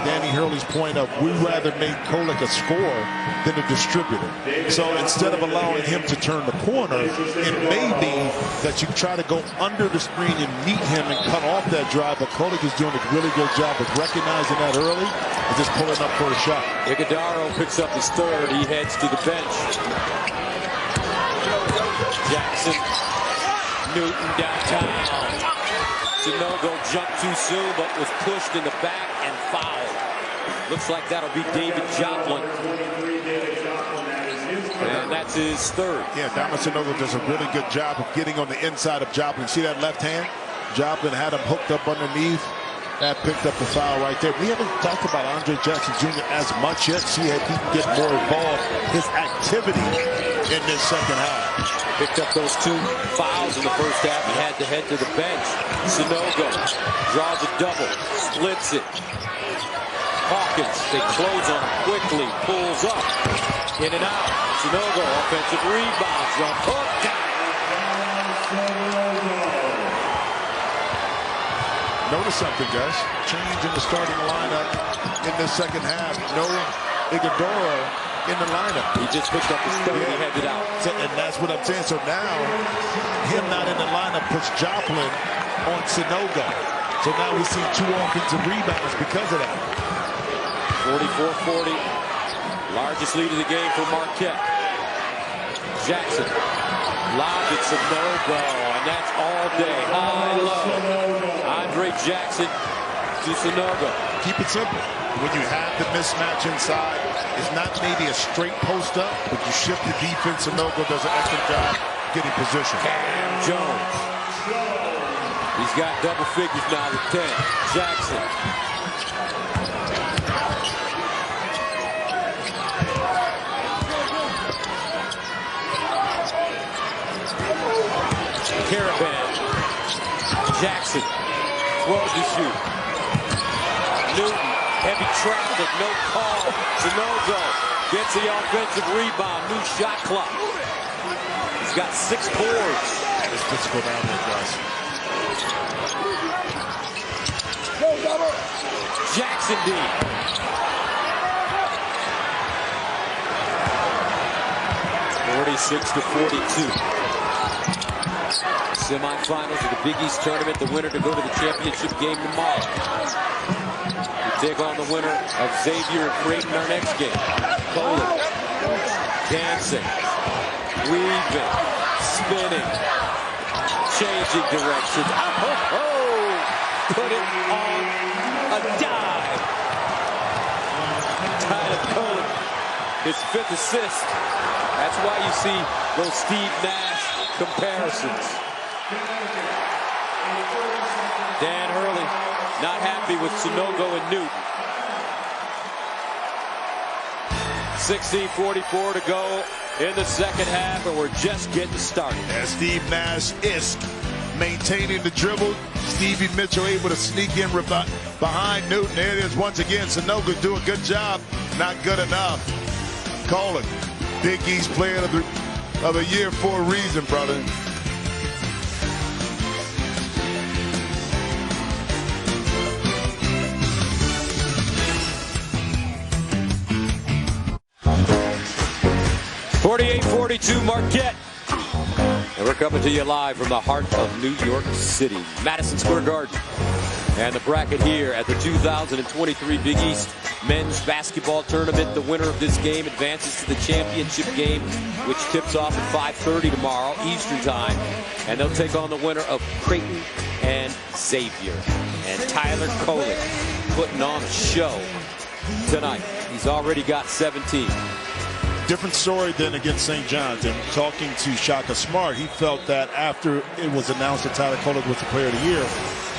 Danny Hurley's point of we'd rather make Kolek a scorer than a distributor. So instead of allowing him to turn the corner, it may be that you try to go under the screen and meet him and cut off that drive. But Kolek is doing a really good job of recognizing that early and just pulling up for a shot. Iguodaro picks up his third. He heads to the bench. Jackson. Newton downtown. Sanogo jumped too soon, but was pushed in the back and fouled. Looks like that'll be David Joplin. And that's his third. Yeah, Dama Sanogo does a really good job of getting on the inside of Joplin. See that left hand? Joplin had him hooked up underneath. That picked up the foul right there. We haven't talked about Andre Jackson Jr. as much yet. See if he can get more involved. His activity in this second half. Picked up those 2 fouls in the first half. He had to head to the bench. Sanogo draws a double, splits it. Hawkins, they close on him quickly, pulls up, in and out. Sanogo, offensive rebound, jump hook. Notice something, guys. Change in the starting lineup in the second half. No Iguodaro in the lineup. He just picked up his third. He headed out. So, and that's what I'm saying. So now, him not in the lineup puts Joplin on Sanogo. So now we see 2 offensive rebounds because of that. 44-40. Largest lead of the game for Marquette. Jackson. Lobbed it Sanogo. And that's all day. High, low. Andre Jackson to Sanogo. Keep it simple. When you have the mismatch inside, it's not maybe a straight post up, but you shift the defense. Sanogo does an excellent job getting position. Cam Jones. He's got double figures now with 10. Jackson. Caravan. Jackson. Throws to shoot. Newton. Heavy traffic, no call. Sanogo gets the offensive rebound. New shot clock. He's got 6 boards. It's physical down there, guys. Jackson D. (46-42). Semifinals of the Big East tournament. The winner to go to the championship game tomorrow. Take on the winner of Xavier and Creighton our next game. Kolek, dancing, weaving, spinning, changing directions. Oh, put it on a dive. Tyler Kolek, his 5th assist. That's why you see those Steve Nash comparisons. Dan Hurley not happy with Sanogo and Newton. 16:44 to go in the second half, and we're just getting started. And Steve Nash is maintaining the dribble. Stevie Mitchell able to sneak in behind Newton. There it is once again. Sanogo do a good job. Not good enough. Kolek, Big East Player of the Year for a reason, brother. (48-42) Marquette. And we're coming to you live from the heart of New York City, Madison Square Garden. And the bracket here at the 2023 Big East Men's Basketball Tournament. The winner of this game advances to the championship game, which tips off at 5:30 tomorrow Eastern Time. And they'll take on the winner of Creighton and Xavier. And Tyler Kolek putting on a show tonight. He's already got 17. Different story than against St. John's. And talking to Shaka Smart, he felt that after it was announced that Tyler Kolek was the Player of the Year,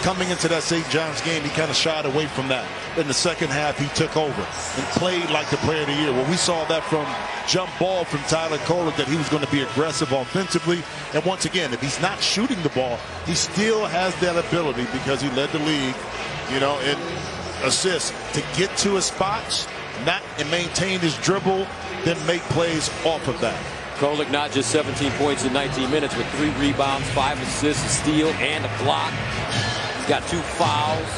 coming into that St. John's game, he kind of shied away from that. In the second half, he took over and played like the Player of the Year. Well, we saw that from jump ball from Tyler Kolek, that he was going to be aggressive offensively. And once again, if he's not shooting the ball, he still has that ability, because he led the league, you know, in assists, to get to his spots, and maintain his dribble, then make plays off of that. Kolek not just 17 points in 19 minutes, with 3 rebounds, 5 assists, a steal, and a block. He's got 2 fouls.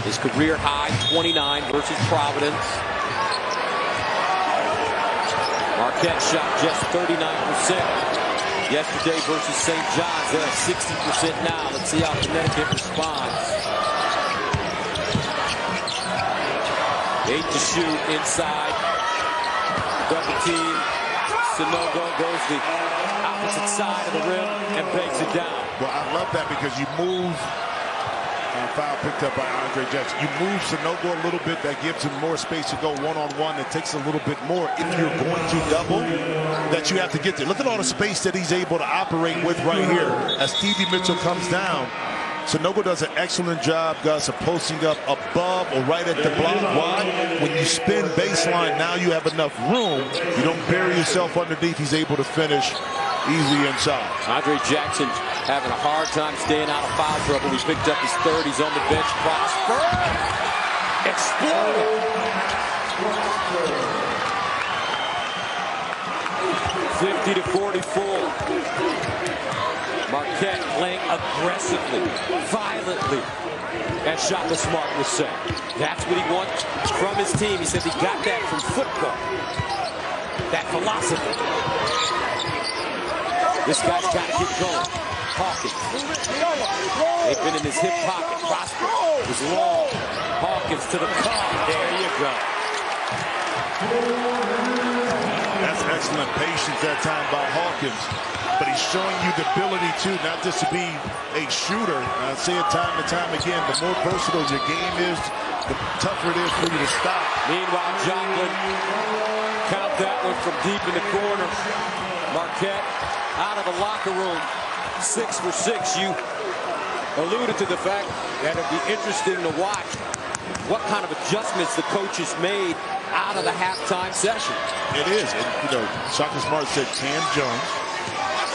His career high, 29 versus Providence. Marquette shot just 39% yesterday versus St. John's. They're at 60% now. Let's see how Connecticut responds. 8 to shoot inside. Double team. Sanogo goes the opposite side of the rim and banks it down. Well, I love that, because you move, and foul picked up by Andre Jackson. You move Sanogo a little bit, that gives him more space to go one-on-one. It takes a little bit more if you're going to double, that you have to get there. Look at all the space that he's able to operate with right here. As Stevie Mitchell comes down, Sanogo does an excellent job, Gus, of posting up above or right at the block. Why? When you spin baseline, now you have enough room. You don't bury yourself underneath. He's able to finish easily inside. Andre Jackson having a hard time staying out of foul trouble. He picked up his third. He's on the bench. Prosper. Exploded. 50-44. Marquette playing aggressively, violently, as Shaka Smart would say. That's what he wants from his team. He said he got that from football, that philosophy. This guy's got to get going. Hawkins. They've been in his hip pocket. Prosper was long. Hawkins to the car. There you go. That's excellent patience that time by Hawkins. But he's showing you the ability to not just to be a shooter. I say it time and time again, the more versatile your game is, the tougher it is for you to stop. Meanwhile, Joplin, count that one from deep in the corner. Marquette out of the locker room, 6 for 6. You alluded to the fact that it'd be interesting to watch what kind of adjustments the coaches made out of the halftime session. It is. And, you know, Shaka Smart said Cam Jones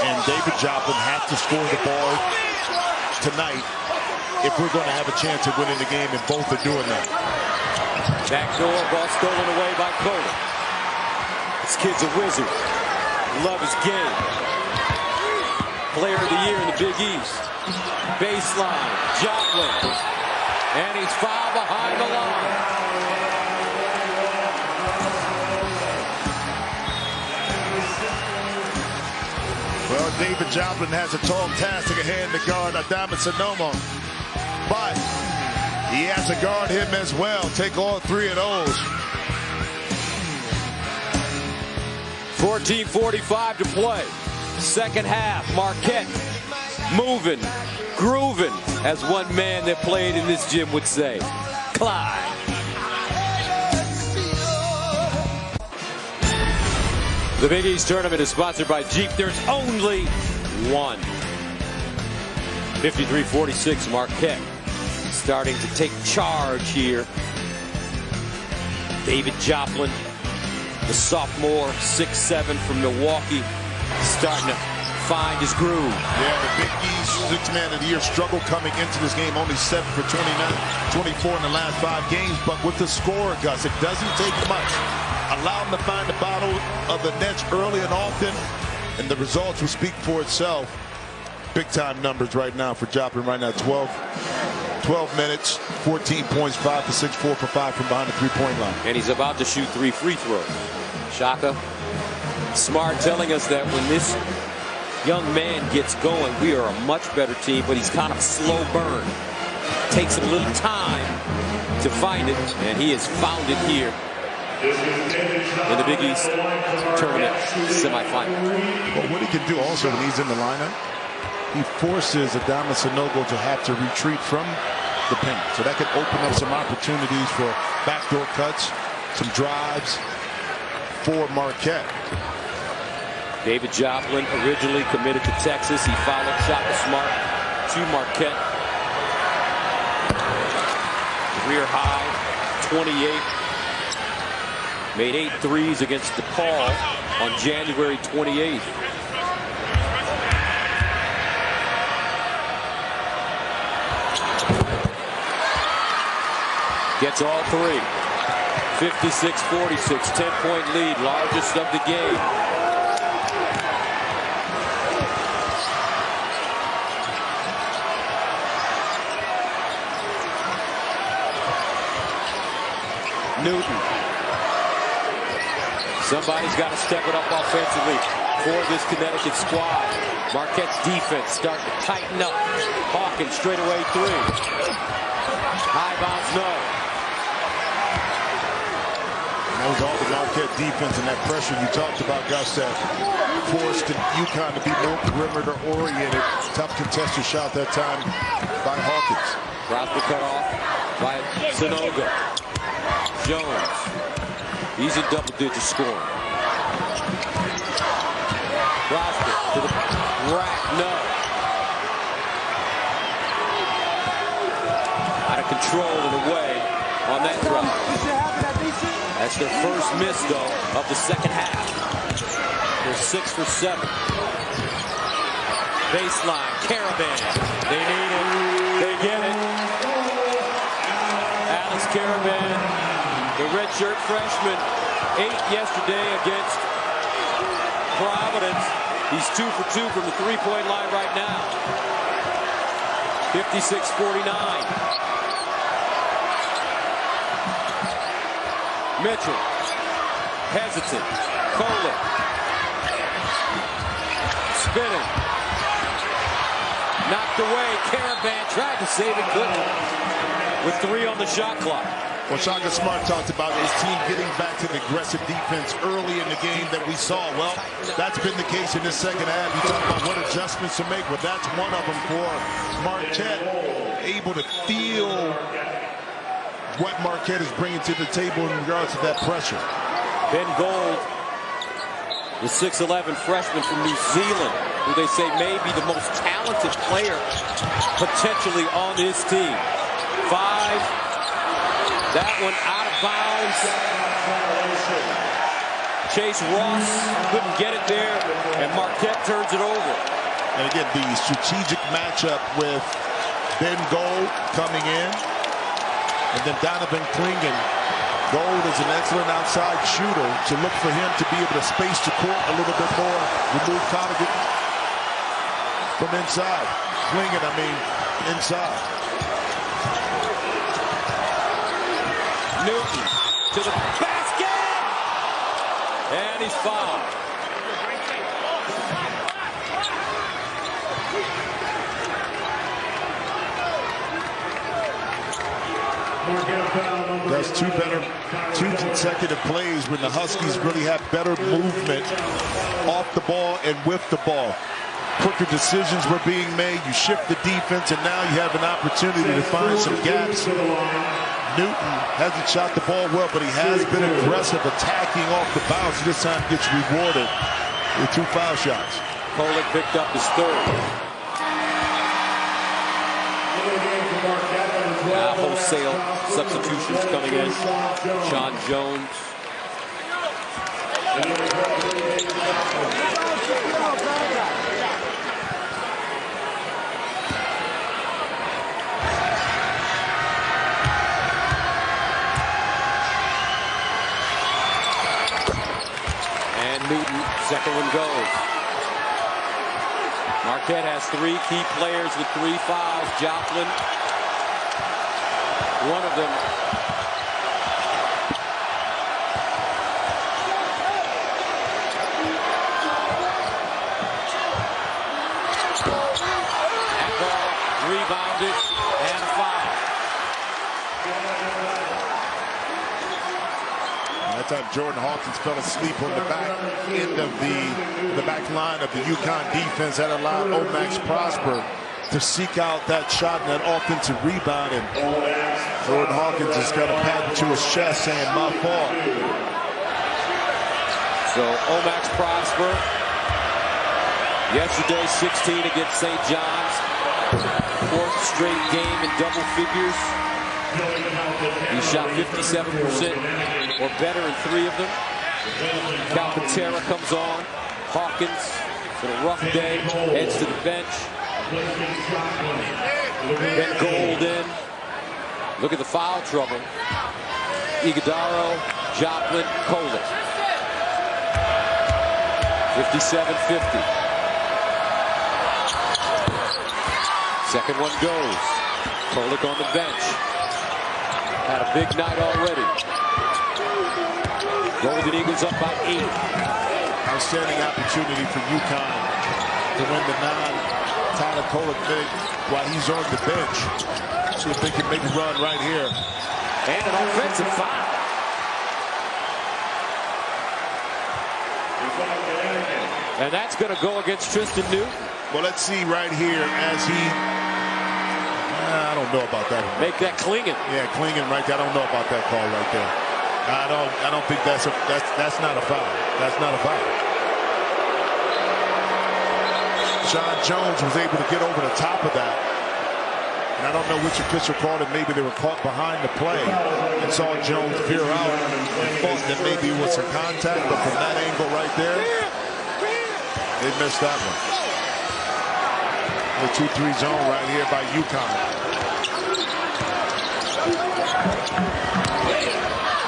and David Joplin have to score the ball tonight if we're going to have a chance of winning the game, and both are doing that. Backdoor ball stolen away by Kolek. This kid's a wizard. Love his game. Player of the Year in the Big East. Baseline, Joplin. And he's fouled behind the line. Well, David Joplin has a tall task ahead to guard Adama Sanogo, but he has to guard him as well. Take all 3 of those. 14:45 to play. Second half, Marquette moving, grooving, as one man that played in this gym would say. Clyde. The Big East tournament is sponsored by Jeep. There's only one. 53-46, Marquette starting to take charge here. David Joplin, the sophomore, 6'7" from Milwaukee, starting to find his groove. Yeah, the Big East Six-Man of the Year struggled coming into this game. Only 7 for 29, 24 in the last 5 games. But with the score, Gus, it doesn't take much. A Allow them to find the bottom of the nets early and often, and the results will speak for itself. Big time numbers right now for Joplin right now. 12 minutes, 14 points, 5 for 6, 4 for 5 from behind the three-point line. And he's about to shoot 3 free throws. Shaka Smart telling us that when this young man gets going, we are a much better team, but he's kind of slow burn. Takes a little time to find it, and he has found it here in the Big East tournament semifinal. But what he can do also when he's in the lineup, he forces Adama Sanogo to have to retreat from the paint. So that could open up some opportunities for backdoor cuts, some drives for Marquette. David Joplin, originally committed to Texas. He followed Shaka Smart to Marquette. Career high, 28. Made 8 threes against DePaul on January 28th. Gets all 3. 56-46, 10-point lead, largest of the game. Newton. Somebody's got to step it up offensively for this Connecticut squad. Marquette's defense starting to tighten up. Hawkins straight away 3. High bounce, no. That was all the Marquette defense and that pressure you talked about, Gus, that forced UConn to be more perimeter oriented. Tough contested shot that time by Hawkins. Crosby cut off by Sanogo. Jones. He's in double-digit scoring. Crosby to the rack. No. Out of control and away on that drop. That's their first miss, though, of the second half. They're 6 for 7. Baseline, Caravan. They need it. They get it. Alex Caravan, the redshirt freshman, 8 yesterday against Providence. He's 2 for 2 from the three-point line right now. 56-49. Mitchell, hesitant, Kohler, spinning, knocked away. Caravan tried to save it, couldn't, with 3 on the shot clock. Well, Shaka Smart talked about his team getting back to the aggressive defense early in the game that we saw. Well, that's been the case in this second half. You talk about what adjustments to make. Well, that's one of them for Marquette, able to feel what Marquette is bringing to the table in regards to that pressure. Ben Gold, the 6'11" freshman from New Zealand, who they say may be the most talented player potentially on his team. 5. That one out of bounds. Chase Ross couldn't get it there, and Marquette turns it over. And again, the strategic matchup with Ben Gold coming in, and then Donovan Klingon. Gold is an excellent outside shooter, to look for him to be able to space the court a little bit more, remove Connaughton from inside. Klingon, inside. Newton to the basket, and he's fouled. That's two consecutive plays when the Huskies really have better movement off the ball and with the ball. Quicker decisions were being made. You shift the defense, and now you have an opportunity to find some gaps. Newton hasn't shot the ball well, but he has been aggressive attacking off the bounce. This time gets rewarded with 2 foul shots. Polik picked up his 3rd. Now wholesale substitutions coming in. Sean Jones. Second one goes. Marquette has 3 key players with 3 fouls. Joplin, one of them. Rebounded and a foul. That time Jordan Hawkins fell asleep on the back end of the back line of the UConn defense. That allowed Omax Prosper to seek out that shot and that offensive rebound. And Jordan Hawkins has got a pat to his chest saying, "My fault." So Omax Prosper, yesterday 16 against St. John's. 4th straight game in double figures. He shot 57% or better in 3 of them. Calcaterra comes on. Hawkins, with a rough day, heads to the bench. Ben Gold in. Look at the foul trouble. Iguodaro, Joplin, Kolek. 57-50. Second one goes. Kolek on the bench. Had a big night already. Golden Eagles up by 8. Outstanding opportunity for UConn to win the Tyler Kolek thing while he's on the bench. See if they can make a run right here. And an offensive foul. And that's going to go against Tristan Newton. Well, let's see right here as he... I don't know about that. Make that Klingon. Yeah, Klingon right there. I don't know about that call right there. I don't think that's not a foul. That's not a foul. Sean Jones was able to get over the top of that. And I don't know which official called it. Maybe they were caught behind the play and saw Jones veer out and thought that maybe it was a contact, but from that angle right there, they missed that one. The 2-3 zone right here by UConn.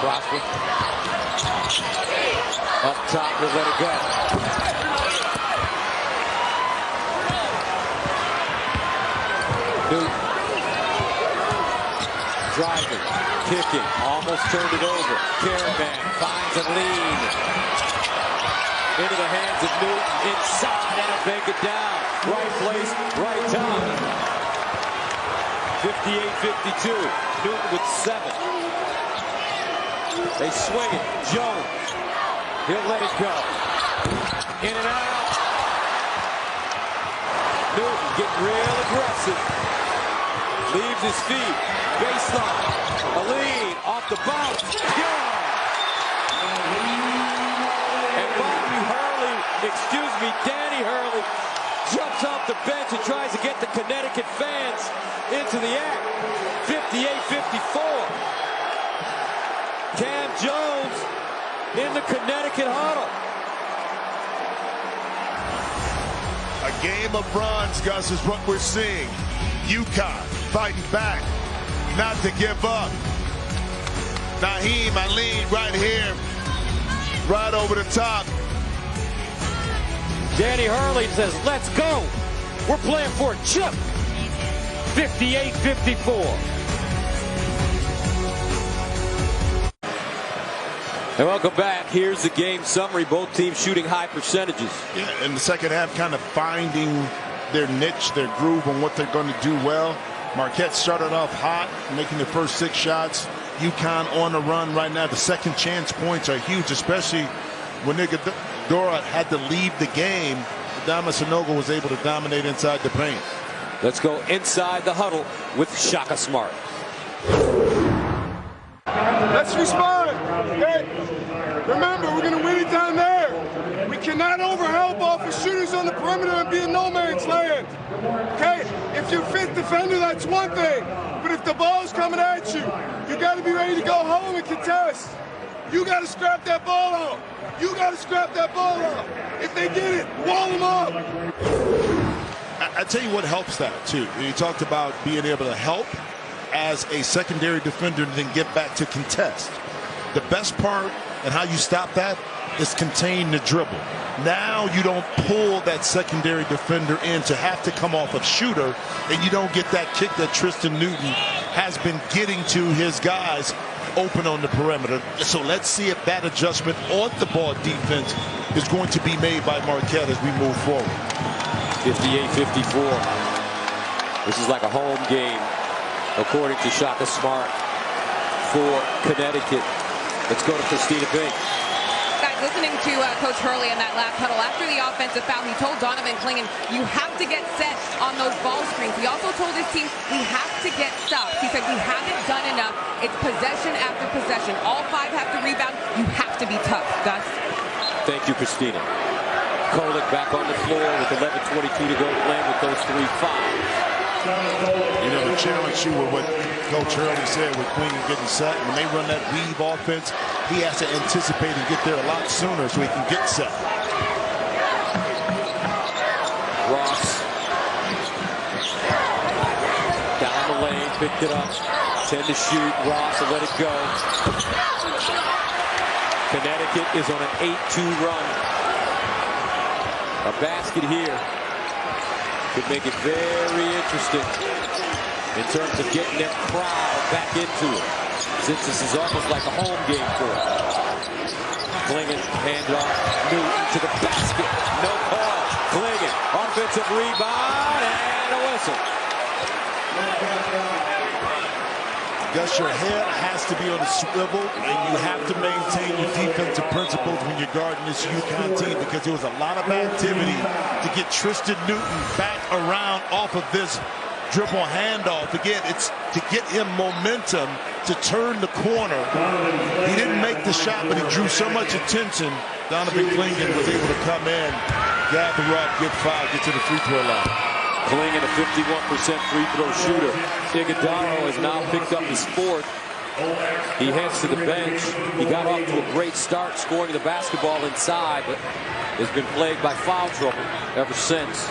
Prosper. Up top, he'll let it go. Newton. Driving, kicking, almost turned it over. Caravan finds a lead. Into the hands of Newton, inside, and a bank it down. Right place, right time. 58-52. Newton with 7. They swing it. Jones. He'll let it go. In and out. Newton getting real aggressive. Leaves his feet. Baseline. A lead. Off the bounce. Yeah. And Danny Hurley jumps off the bench and tries to get the Connecticut fans into the act. 58-54. Cam Jones in the Connecticut huddle. A game of runs, Gus, is what we're seeing. UConn fighting back, not to give up. Naheem Ali right here, right over the top. Danny Hurley says, let's go. We're playing for a chip. 58-54. And welcome back. Here's the game summary. Both teams shooting high percentages. Yeah, in the second half, kind of finding their niche, their groove on what they're going to do well. Marquette started off hot, making their first 6 shots. UConn on the run right now. The second chance points are huge, especially when Iguodaro had to leave the game. Adama Sanogo was able to dominate inside the paint. Let's go inside the huddle with Shaka Smart. Let's respond. Hey, remember, we're going to win it down there. We cannot overhelp off of shooters on the perimeter and be in no man's land. Okay? If you're fifth defender, that's one thing. But if the ball's coming at you, you got to be ready to go home and contest. You got to scrap that ball out. You got to scrap that ball out. If they get it, wall them up. I tell you what helps that, too. You talked about being able to help as a secondary defender and then get back to contest. The best part And how you stop that is contain the dribble. Now you don't pull that secondary defender in to have to come off of shooter, and you don't get that kick that Tristan Newton has been getting to his guys open on the perimeter. So let's see if that adjustment on the ball defense is going to be made by Marquette as we move forward. 58-54. This is like a home game, according to Shaka Smart, for Connecticut. Let's go to Christina Bing. Guys, listening to Coach Hurley in that last huddle, after the offensive foul, he told Donovan Clingan, you have to get set on those ball screens. He also told his team, we have to get stops. He said, we haven't done enough. It's possession after possession. All 5 have to rebound. You have to be tough, Gus. Thank you, Christina. Kolek back on the floor with 11:22 to go, playing with those 3 fouls. You know, the challenge you with what Coach Hurley said with Clingan getting set. When they run that weave offense, he has to anticipate and get there a lot sooner so he can get set. Ross down the lane, picked it up, 10 to shoot. Ross will let it go. Connecticut is on an 8-2 run. A basket here could make it very interesting in terms of getting that crowd back into it, since this is almost like a home game for him. Clingan, hand off, Newton to the basket. No call. Clingan, offensive rebound, and a whistle. Gus, your head has to be on the swivel, and you have to maintain your defensive principles when you're guarding this UConn team, because there was a lot of activity to get Tristan Newton back around off of this dribble handoff. Again, it's to get him momentum to turn the corner. He didn't make the shot, but he drew so much attention. Donovan Clingan was able to come in, gather up, get fouled, get to the free throw line. Clingan, a 51% free throw shooter. Iguodaro has now picked up his 4th. He heads to the bench. He got off to a great start scoring the basketball inside, but has been plagued by foul trouble ever since.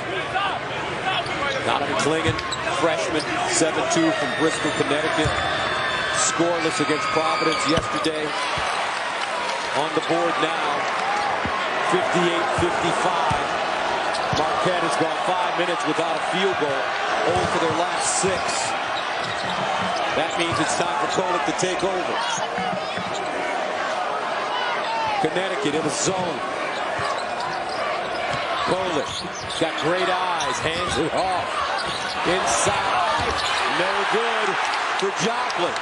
Donovan Clingan, freshman, 7'2" from Bristol, Connecticut. Scoreless against Providence yesterday. On the board now, 58-55. Marquette has gone 5 minutes without a field goal, 0 for their last 6. That means it's time for Kolek to take over. Connecticut in the zone. Kolek got great eyes, hands it off. Inside, no good for Joplin.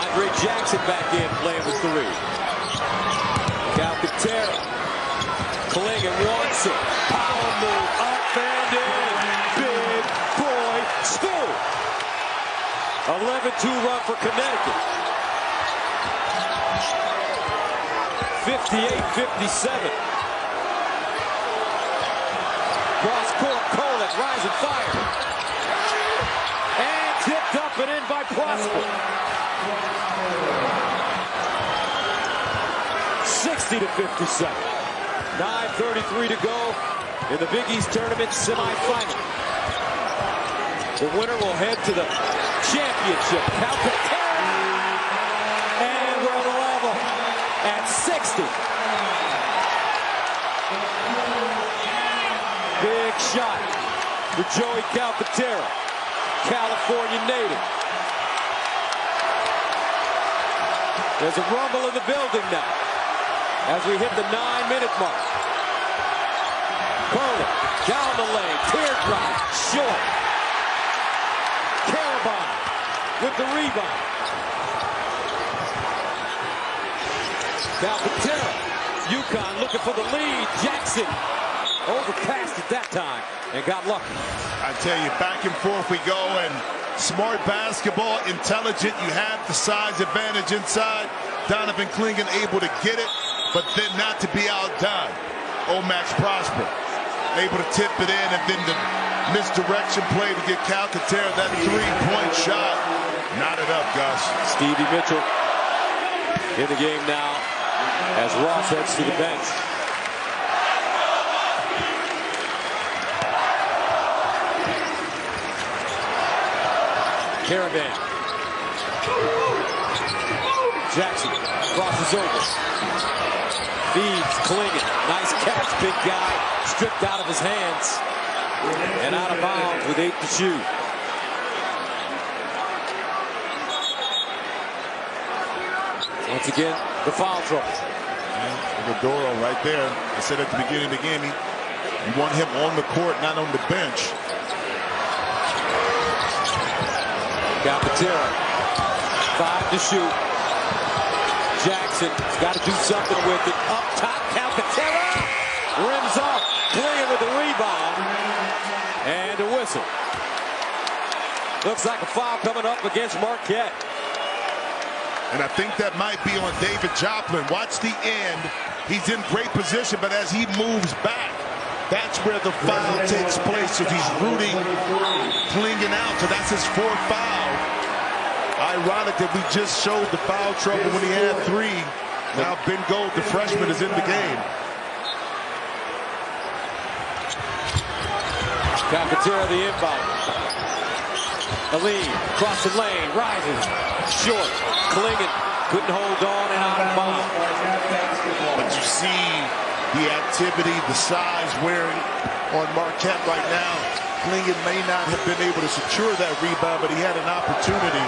Andre Jackson back in, playing with 3. Calcaterra. Clingan wants it. Power move. Up and in. Big boy school. 11-2 run for Connecticut. 58-57. Cross court. Kolek, rising fire. And tipped up and in by Prosper. 60-57. 9:33 to go in the Big East tournament semifinal. The winner will head to the championship. Calcaterra, and we're on the level at 60. Big shot for Joey Calcaterra, California native. There's a rumble in the building now as we hit the 9-minute mark. Kolek down the lane, teardrop, short. Carabine with the rebound. Calcaterra, UConn looking for the lead. Jackson overpassed it that time and got lucky. I tell you, back and forth we go, and smart basketball, intelligent. You have the size advantage inside. Donovan Clingan able to get it, but then not to be outdone. Max Prosper able to tip it in, and then the misdirection play to get Calcaterra that 3-point shot. Knotted up, Gus. Stevie Mitchell in the game now as Ross heads to the bench. Caravan Jackson crosses over. Feeds, clinging. Nice catch, big guy. Stripped out of his hands. And out of bounds with 8 to shoot. Once again, the foul trouble. Igodaro right there. I said at the beginning of the game, you want him on the court, not on the bench. Calcaterra, 5 to shoot. Jackson's got to do something with it. Up top, Calcaterra rims off. Clinging with the rebound. And a whistle. Looks like a foul coming up against Marquette. And I think that might be on David Joplin. Watch the end. He's in great position, but as he moves back, that's where the foul takes place. If he's rooting, clinging out, so that's his 4th foul. Ironic that we just showed the foul trouble when he had 3. Now Ben Gold, the freshman, is in the game. Calcaterra, the inbound. Aline, across the lane, rises, short, clinging, couldn't hold on and out of bounds. But you see the activity, the size wearing on Marquette right now. Clinging may not have been able to secure that rebound, but he had an opportunity.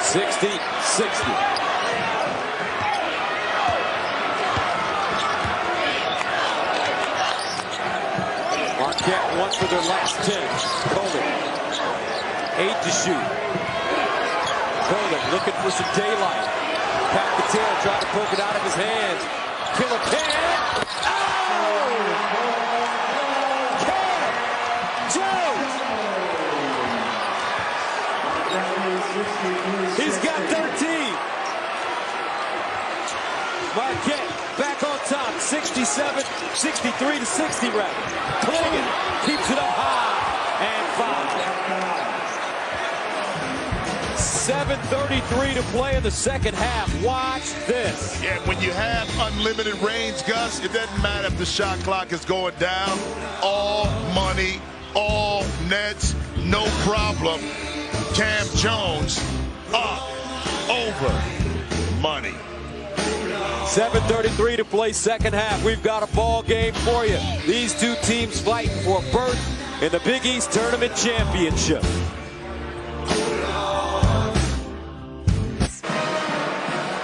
60-60. Marquette won for their last 10. Colin, 8 to shoot. Colin looking for some daylight. Calcaterra trying to poke it out of his hands. Killer pan. Oh! Cam Jones! He's got 13. Marquette back on top, 67, 63 to 60 rather. Clinging, keeps it up high, and foul. 7:33 to play in the second half. Watch this. Yeah, when you have unlimited range, Gus, it doesn't matter if the shot clock is going down. All money, all nets, no problem. Cam Jones, up, over, money. 7:33 to play second half. We've got a ball game for you. These two teams fighting for a berth in the Big East Tournament Championship.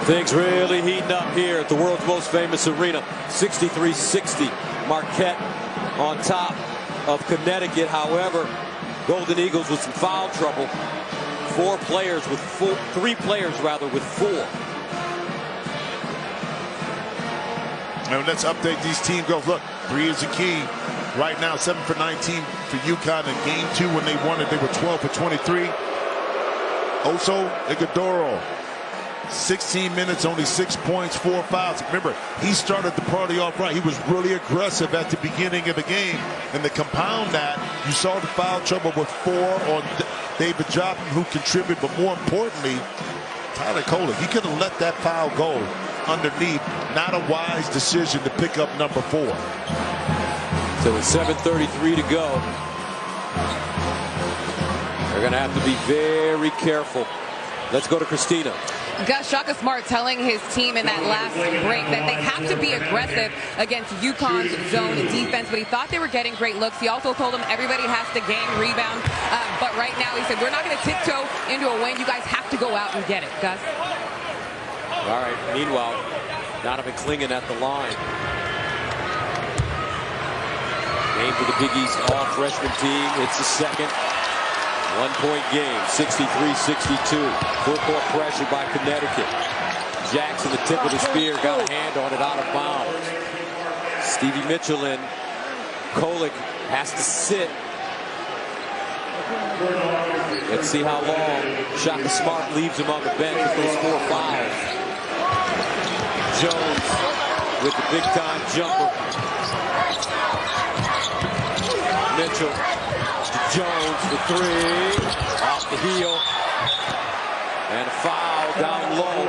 Things really heating up here at the world's most famous arena. 63-60. Marquette on top of Connecticut. However, Golden Eagles with some foul trouble. 3 players with 4. And let's update these team goals. Look, 3 is the key. Right now, 7 for 19 for UConn. In game 2 when they won it, they were 12 for 23. Also, Igodaro, 16 minutes, only 6 points, 4 fouls. Remember, he started the party off right. He was really aggressive at the beginning of the game. And to compound that, you saw the foul trouble with 4 on David Joplin, who contributed. But more importantly, Tyler Kolek, he could have let that foul go underneath. Not a wise decision to pick up number 4. So with 7:33 to go, they're going to have to be very careful. Let's go to Christina. Gus, Shaka Smart telling his team in that last break that they have to be aggressive against UConn's zone defense, but he thought they were getting great looks. He also told them everybody has to gang rebound, but right now he said, we're not going to tiptoe into a win. You guys have to go out and get it, Gus. All right, meanwhile, Donovan clinging at the line. Game for the Big East all-freshman team. It's the second. 1-point game, 63-62. Full-court pressure by Connecticut. Jackson, the tip of the spear, got a hand on it out of bounds. Stevie Mitchell and Kolek has to sit. Let's see how long Shaka Smart leaves him on the bench with those 4 fouls. Jones with the big-time jumper. Mitchell. Jones for 3, off the heel, and a foul down low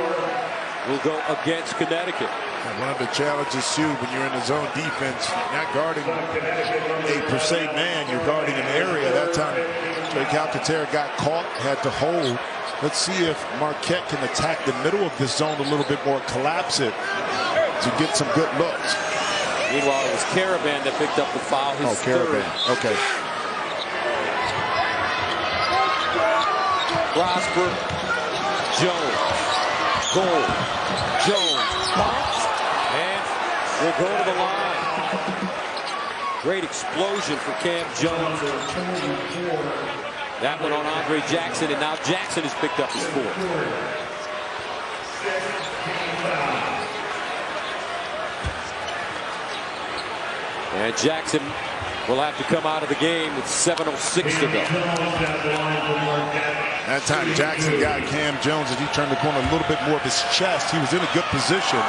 will go against Connecticut. And one of the challenges too, when you're in the zone defense, you're not guarding a per se man, you're guarding an area. That time Drake Alcantara got caught, had to hold. Let's see if Marquette can attack the middle of this zone a little bit more, collapse it to get some good looks. Meanwhile, it was Caravan that picked up the foul. His Caravan. Okay. Prosper, Jones, Gold, Jones, bounce, and will go to the line. Great explosion for Cam Jones. That one on Andre Jackson, and now Jackson has picked up his fourth. And Jackson will have to come out of the game with 7:06 to go. That time Jackson got Cam Jones as he turned the corner a little bit more of his chest. He was in a good position.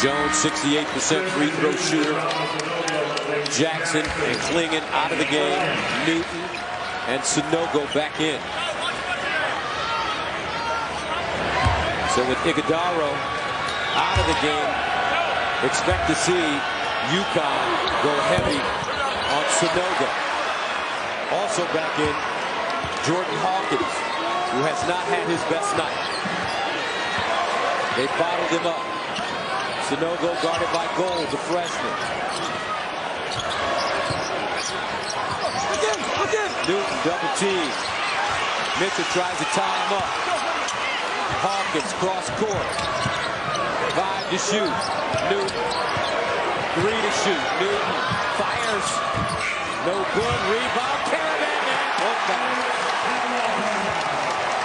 Jones, 68% free throw shooter. Jackson and Klingon out of the game. Newton and Sunogo back in. So with Iguodaro out of the game, expect to see UConn go heavy on Sunogo. Also back in, Jordan Hawkins, who has not had his best night. They bottled him up. Sunogo guarded by Gold, the freshman. Newton double team. Mitchell tries to tie him up. Hawkins cross court. 5 to shoot. Newton. 3 to shoot. Newton fires. No good. Rebound. Caravan.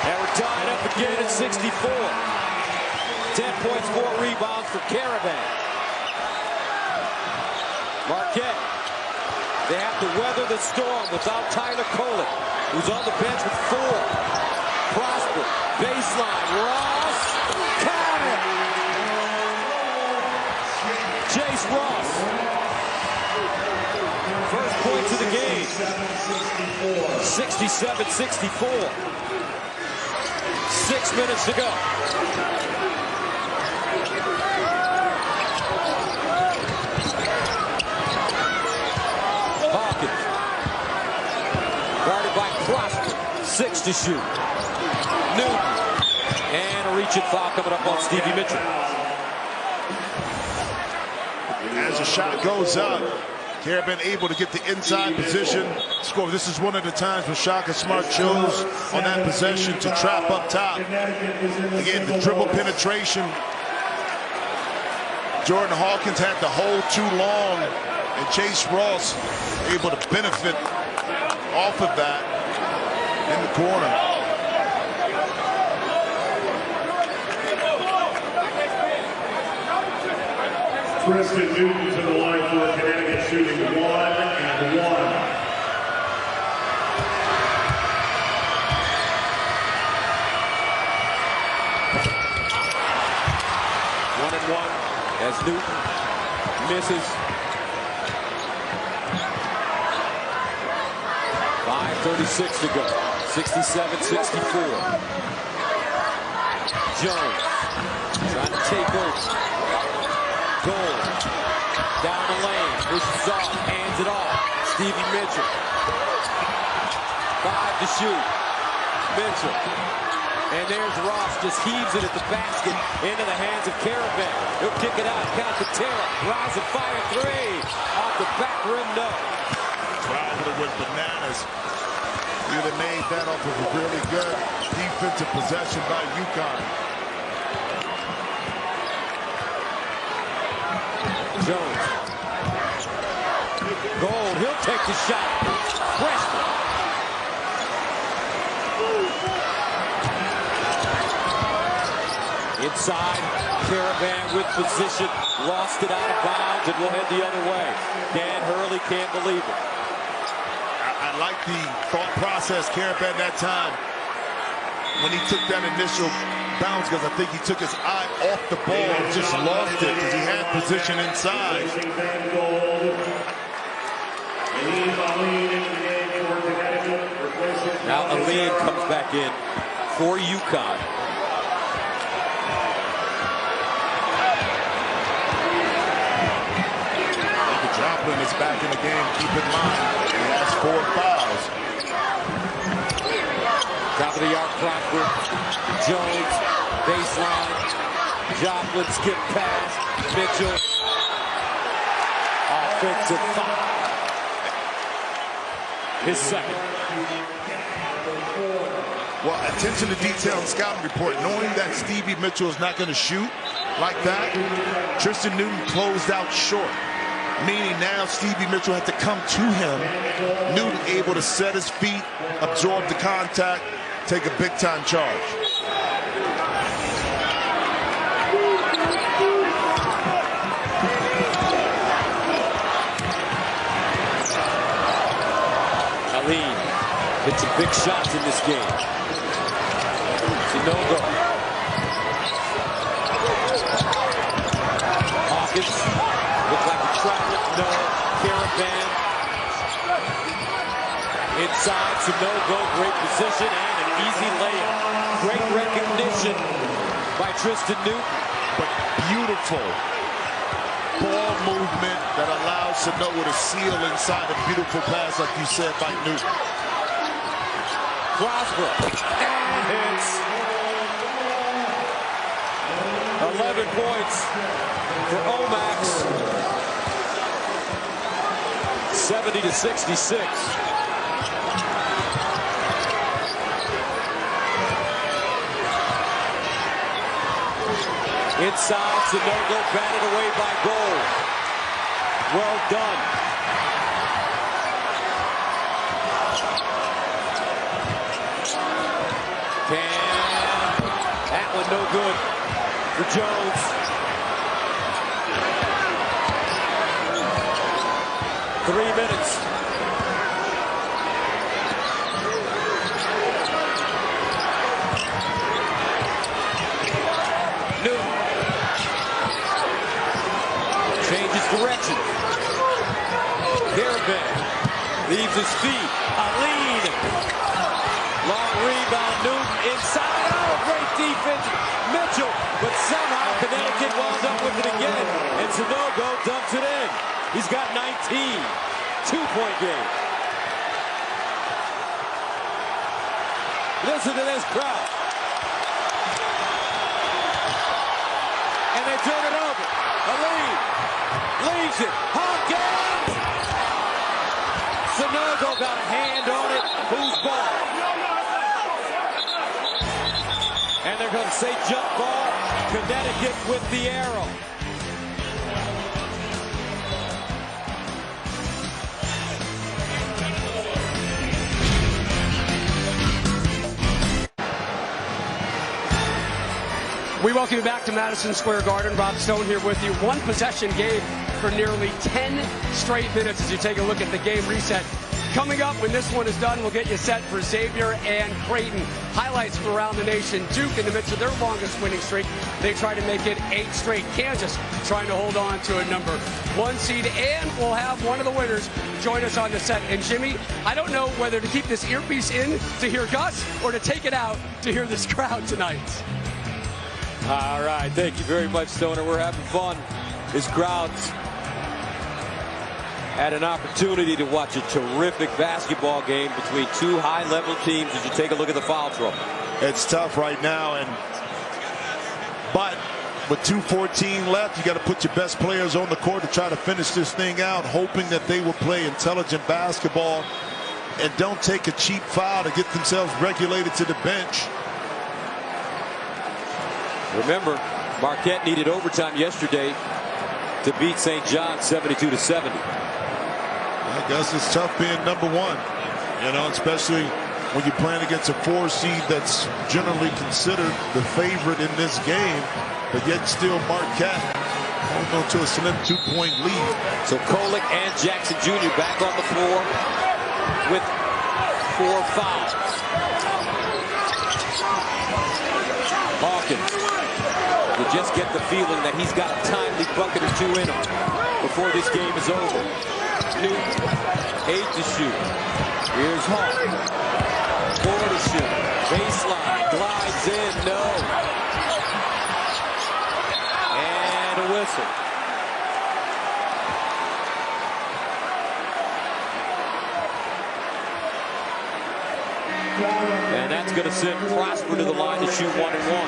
And we're tied up again at 64. 10 points, 4 rebounds for Caravan. Marquette. They have to weather the storm without Tyler Kolek, who's on the bench with 4. Prosper, baseline, Ross, count it! Chase Ross. First points of the game. 67-64. 6 minutes to go. Guarded by Prosper. 6 to shoot. Newton. And a reach-in foul coming up on Stevie Mitchell. As the shot goes up, Caravan able to get the inside position. Score. This is one of the times when Shaka Smart chose on that possession to trap up top. Again, the dribble penetration. Jordan Hawkins had to hold too long, and Chase Ross able to benefit off of that in the corner. Preston Newton to the line for Connecticut, shooting 1 and 1. 1 and 1 as Newton misses. 5:36 to go. 67-64. Jones trying to take over. Gold down the lane, pushes off, hands it off. Stevie Mitchell. 5 to shoot. Mitchell. And there's Ross, just heaves it at the basket into the hands of Caravan. He'll kick it out. Calcaterra, rise and fire 3. Off the back rim, no. Crowder with bananas. You'd have made that off of a really good defensive possession by UConn. Jones. Gold, he'll take the shot. Freshman. Inside, Caravan with position. Lost it out of bounds and will head the other way. Dan Hurley can't believe it. I like the thought process, Caravan, that time when he took that initial bounce, because I think he took his eye off the ball and just lost it because he had position inside. Now Aline comes back in for UConn. He could drop Franklin is back in the game. Keep in mind, he has 4 fouls. Top of the arc, Crawford. Jones, baseline. Joplin, skip pass. Mitchell. Offensive foul. His second. Well, attention to detail in the scouting report. Knowing that Stevie Mitchell is not going to shoot like that, Tristan Newton closed out short. Meaning now Stevie Mitchell had to come to him. Newton able to set his feet, absorb the contact, take a big-time charge. Ali hit some big shots in this game. Sinogo. Hawkins looked like a traveler. No. Caravan. Inside, Sinogo. Great position and an easy layup. Great recognition by Tristan Newton. But beautiful ball movement that allows Sinogo to seal inside a beautiful pass, like you said, by Newton. Prosper. And hits. 11 points for Omax. 70-66. Inside, Sinogo batted away by Gold. Well done. That one no good for Jones. Three minutes. Newton changes direction. Caravan leaves his feet. A lead. Long rebound. Newton inside. Oh, great defense. Mitchell, but somehow Connecticut wound up with it again. And Sinogo dumps it in. He's got 19. 2-point game. Listen to this crowd. And they turn it over. A lead. Leaves it. Hawkins! Sinogo got a hand on it. Who's ball? And they're going to say jump ball. Connecticut with the arrow. We welcome you back to Madison Square Garden. Rob Stone here with you. One possession game for nearly 10 straight minutes as you take a look at the game reset. Coming up, when this one is done, we'll get you set for Xavier and Creighton. Highlights from around the nation. Duke in the midst of their longest winning streak. They try to make it 8 straight. Kansas trying to hold on to a number 1 seed. And we'll have one of the winners join us on the set. And Jimmy, I don't know whether to keep this earpiece in to hear Gus or to take it out to hear this crowd tonight. All right, thank you very much, Stoner. We're having fun. This crowd's had an opportunity to watch a terrific basketball game between two high-level teams as you take a look at the foul trouble. It's tough right now, but with 2:14 left, you got to put your best players on the court to try to finish this thing out, hoping that they will play intelligent basketball and don't take a cheap foul to get themselves regulated to the bench. Remember, Marquette needed overtime yesterday to beat St. John 72-70. I guess it's tough being number 1, you know, especially when you're playing against a 4 seed that's generally considered the favorite in this game, but yet still Marquette holding on to a slim 2-point lead. So Kolick and Jackson Jr. back on the floor with 4 fouls. Hawkins will just get the feeling that he's got a timely bucket or 2 in him before this game is over. Newton, 8 to shoot. Here's Hawk. 4 to shoot. Baseline, glides in, no. And a whistle. going to send Prosper to the line to shoot 1-and-1.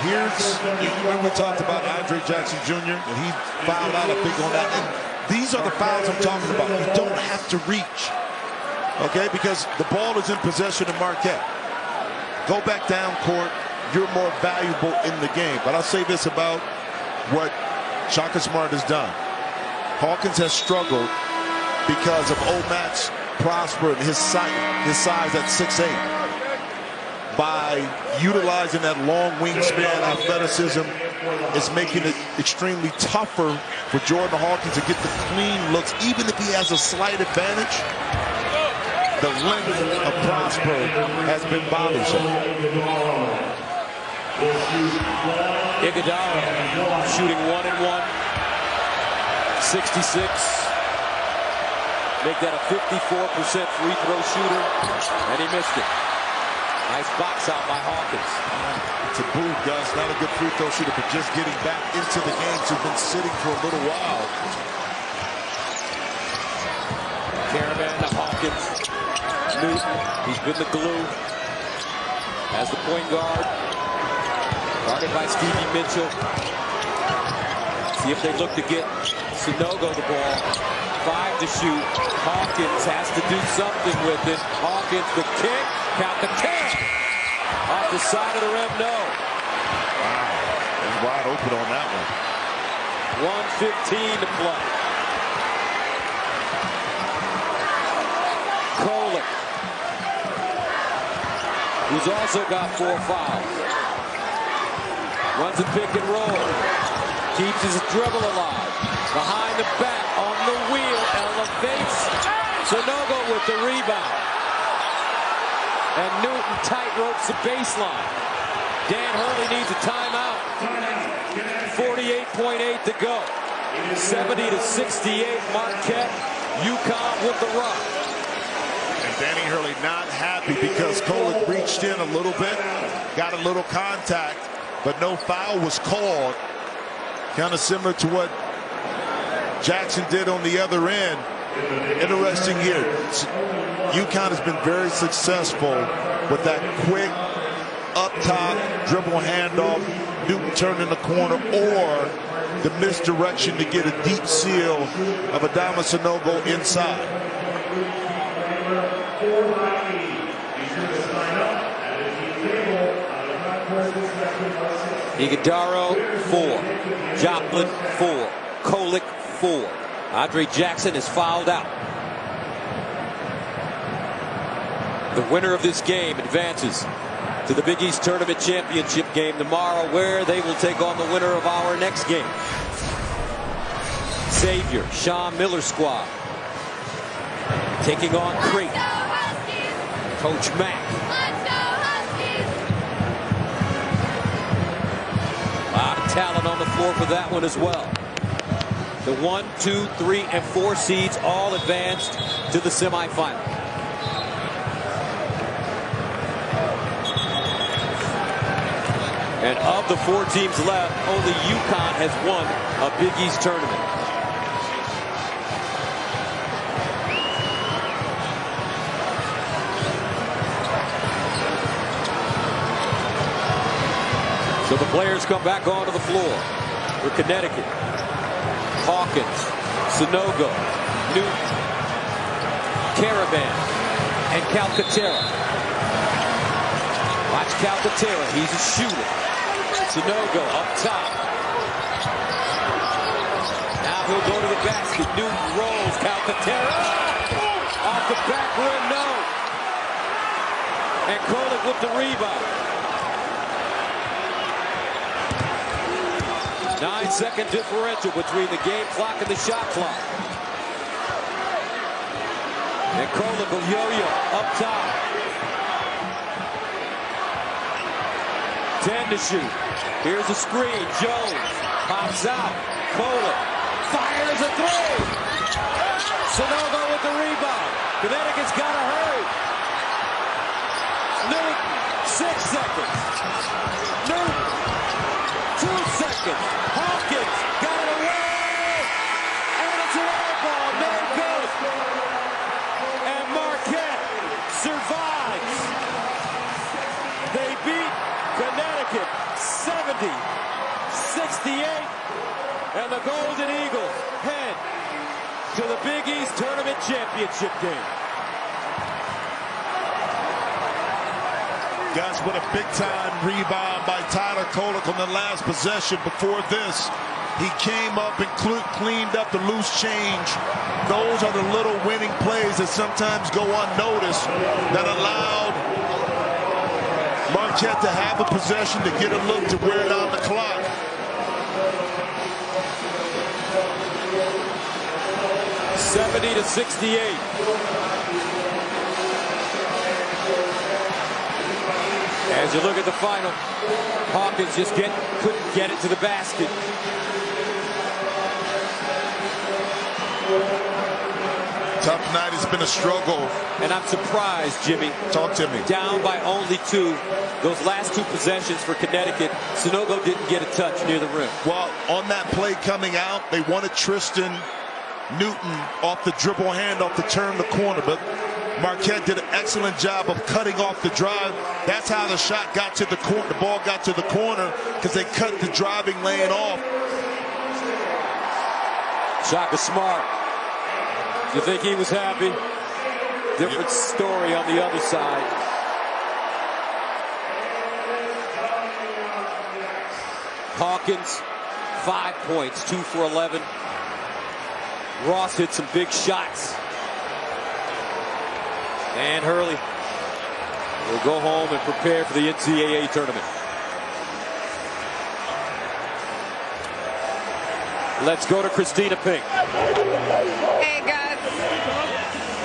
Here's, when we talked about Andre Jackson Jr., and he fouled out, I think, on that. And these are the fouls I'm talking about. You don't have to reach, okay, because the ball is in possession of Marquette. Go back down court. You're more valuable in the game. But I'll say this about what Shaka Smart has done. Hawkins has struggled because of Omax, Prosper, and his size at 6'8". By utilizing that long wingspan athleticism, it's making it extremely tougher for Jordan Hawkins to get the clean looks, even if he has a slight advantage. The length of Prosper has been bothersome. Iguodala shooting 1-and-1, 66. Make that a 54% free throw shooter, and he missed it. Nice box out by Hawkins. It's a boot, Gus. Not a good free throw shooter, but just getting back into the game. He's been sitting for a little while. Caravan to Hawkins. Newton, he's been the glue. As the point guard. Guarded by Stevie Mitchell. See if they look to get Sanogo the ball. 5 to shoot. Hawkins has to do something with it. Hawkins, the kick. Count the 10. Off the side of the rim, no. Wow. He's wide open on that one. 1:15 to play. Kolek, who's also got 4 fouls. Runs a pick and roll. Keeps his dribble alive. Behind the back, on the wheel, elevates. Sanogo with the rebound. And Newton tight ropes the baseline. Dan Hurley needs a timeout. 48.8 to go. 70-68 Marquette. UConn with the rock. And Danny Hurley not happy because Kolek reached in a little bit, got a little contact, but no foul was called. Kind of similar to what Jackson did on the other end. Interesting here. UConn has been very successful with that quick up top dribble handoff, Newton turning the corner, or the misdirection to get a deep seal of Adama Sanogo inside. Iguodala 4, Joplin 4, Kolek 4. Andre Jackson is fouled out. The winner of this game advances to the Big East Tournament Championship game tomorrow, where they will take on the winner of our next game. Xavier, Sean Miller squad taking on Creighton. Coach Mack. A lot of talent on the floor for that one as well. The 1, 2, 3, and 4 seeds all advanced to the semifinal. And of the 4 teams left, only UConn has won a Big East tournament. So the players come back onto the floor for Connecticut. Hawkins, Sanogo, Newton, Caravan, and Calcaterra. Watch Calcaterra, he's a shooter. Sanogo up top. Now he'll go to the basket. Newton rolls. Calcaterra off the back rim, no. And Kolek with the rebound. 9-second differential between the game clock and the shot clock. And Kolek will yo-yo up top. 10 to shoot. Here's a screen. Jones pops out. Kolek fires a 3. Sanogo with the rebound. Connecticut's got to hurry. Newton, 6 seconds. Newton, 2 seconds. Hawkins got it away. And it's an air ball. No good. And Marquette survives. and the Golden Eagles head to the Big East Tournament Championship game. Guys, what a big-time rebound by Tyler Kolek on the last possession. Before this, he came up and cleaned up the loose change. Those are the little winning plays that sometimes go unnoticed that allowed Marquette to have a possession to get a look to wear down the clock. (70-68). As you look at the final, Hawkins just couldn't get it to the basket. Tough night. It's been a struggle. And I'm surprised, Jimmy. Talk to me. Down by only 2. Those last 2 possessions for Connecticut, Sanogo didn't get a touch near the rim. Well, on that play coming out, they wanted Tristan Newton off the dribble handoff to turn the corner, but Marquette did an excellent job of cutting off the drive. That's how the shot got to the corner. The ball got to the corner because they cut the driving lane off. Shaka Smart. Do you think he was happy? Different story on the other side. Hawkins, 5 points, 2 for 11. Ross hit some big shots. And Hurley will go home and prepare for the NCAA tournament. Let's go to Christina Pink. Hey guys,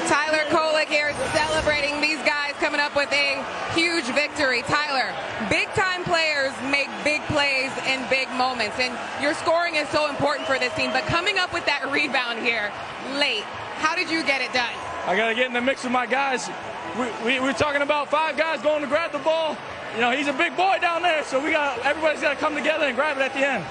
Tyler Kolek here celebrating these guys coming up with a huge victory. Tyler, big-time players make big plays in big moments, and your scoring is so important for this team, but coming up with that rebound here late, how did you get it done? I got to get in the mix with my guys. We're talking about 5 guys going to grab the ball. You know, he's a big boy down there, so everybody's got to come together and grab it at the end.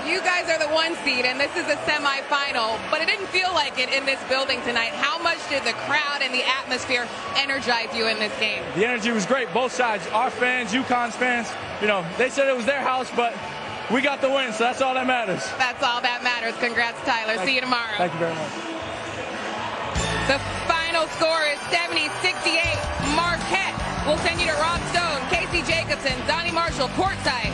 You guys are the 1 seed, and this is a semifinal, but it didn't feel like it in this building tonight. How much did the crowd and the atmosphere energize you in this game? The energy was great, both sides. Our fans, UConn's fans, you know, they said it was their house, but we got the win, so that's all that matters. That's all that matters. Congrats, Tyler. See you tomorrow. Thank you very much. The final score is 70-68. Marquette will send you to Rob Stone, Casey Jacobson, Donnie Marshall, courtside.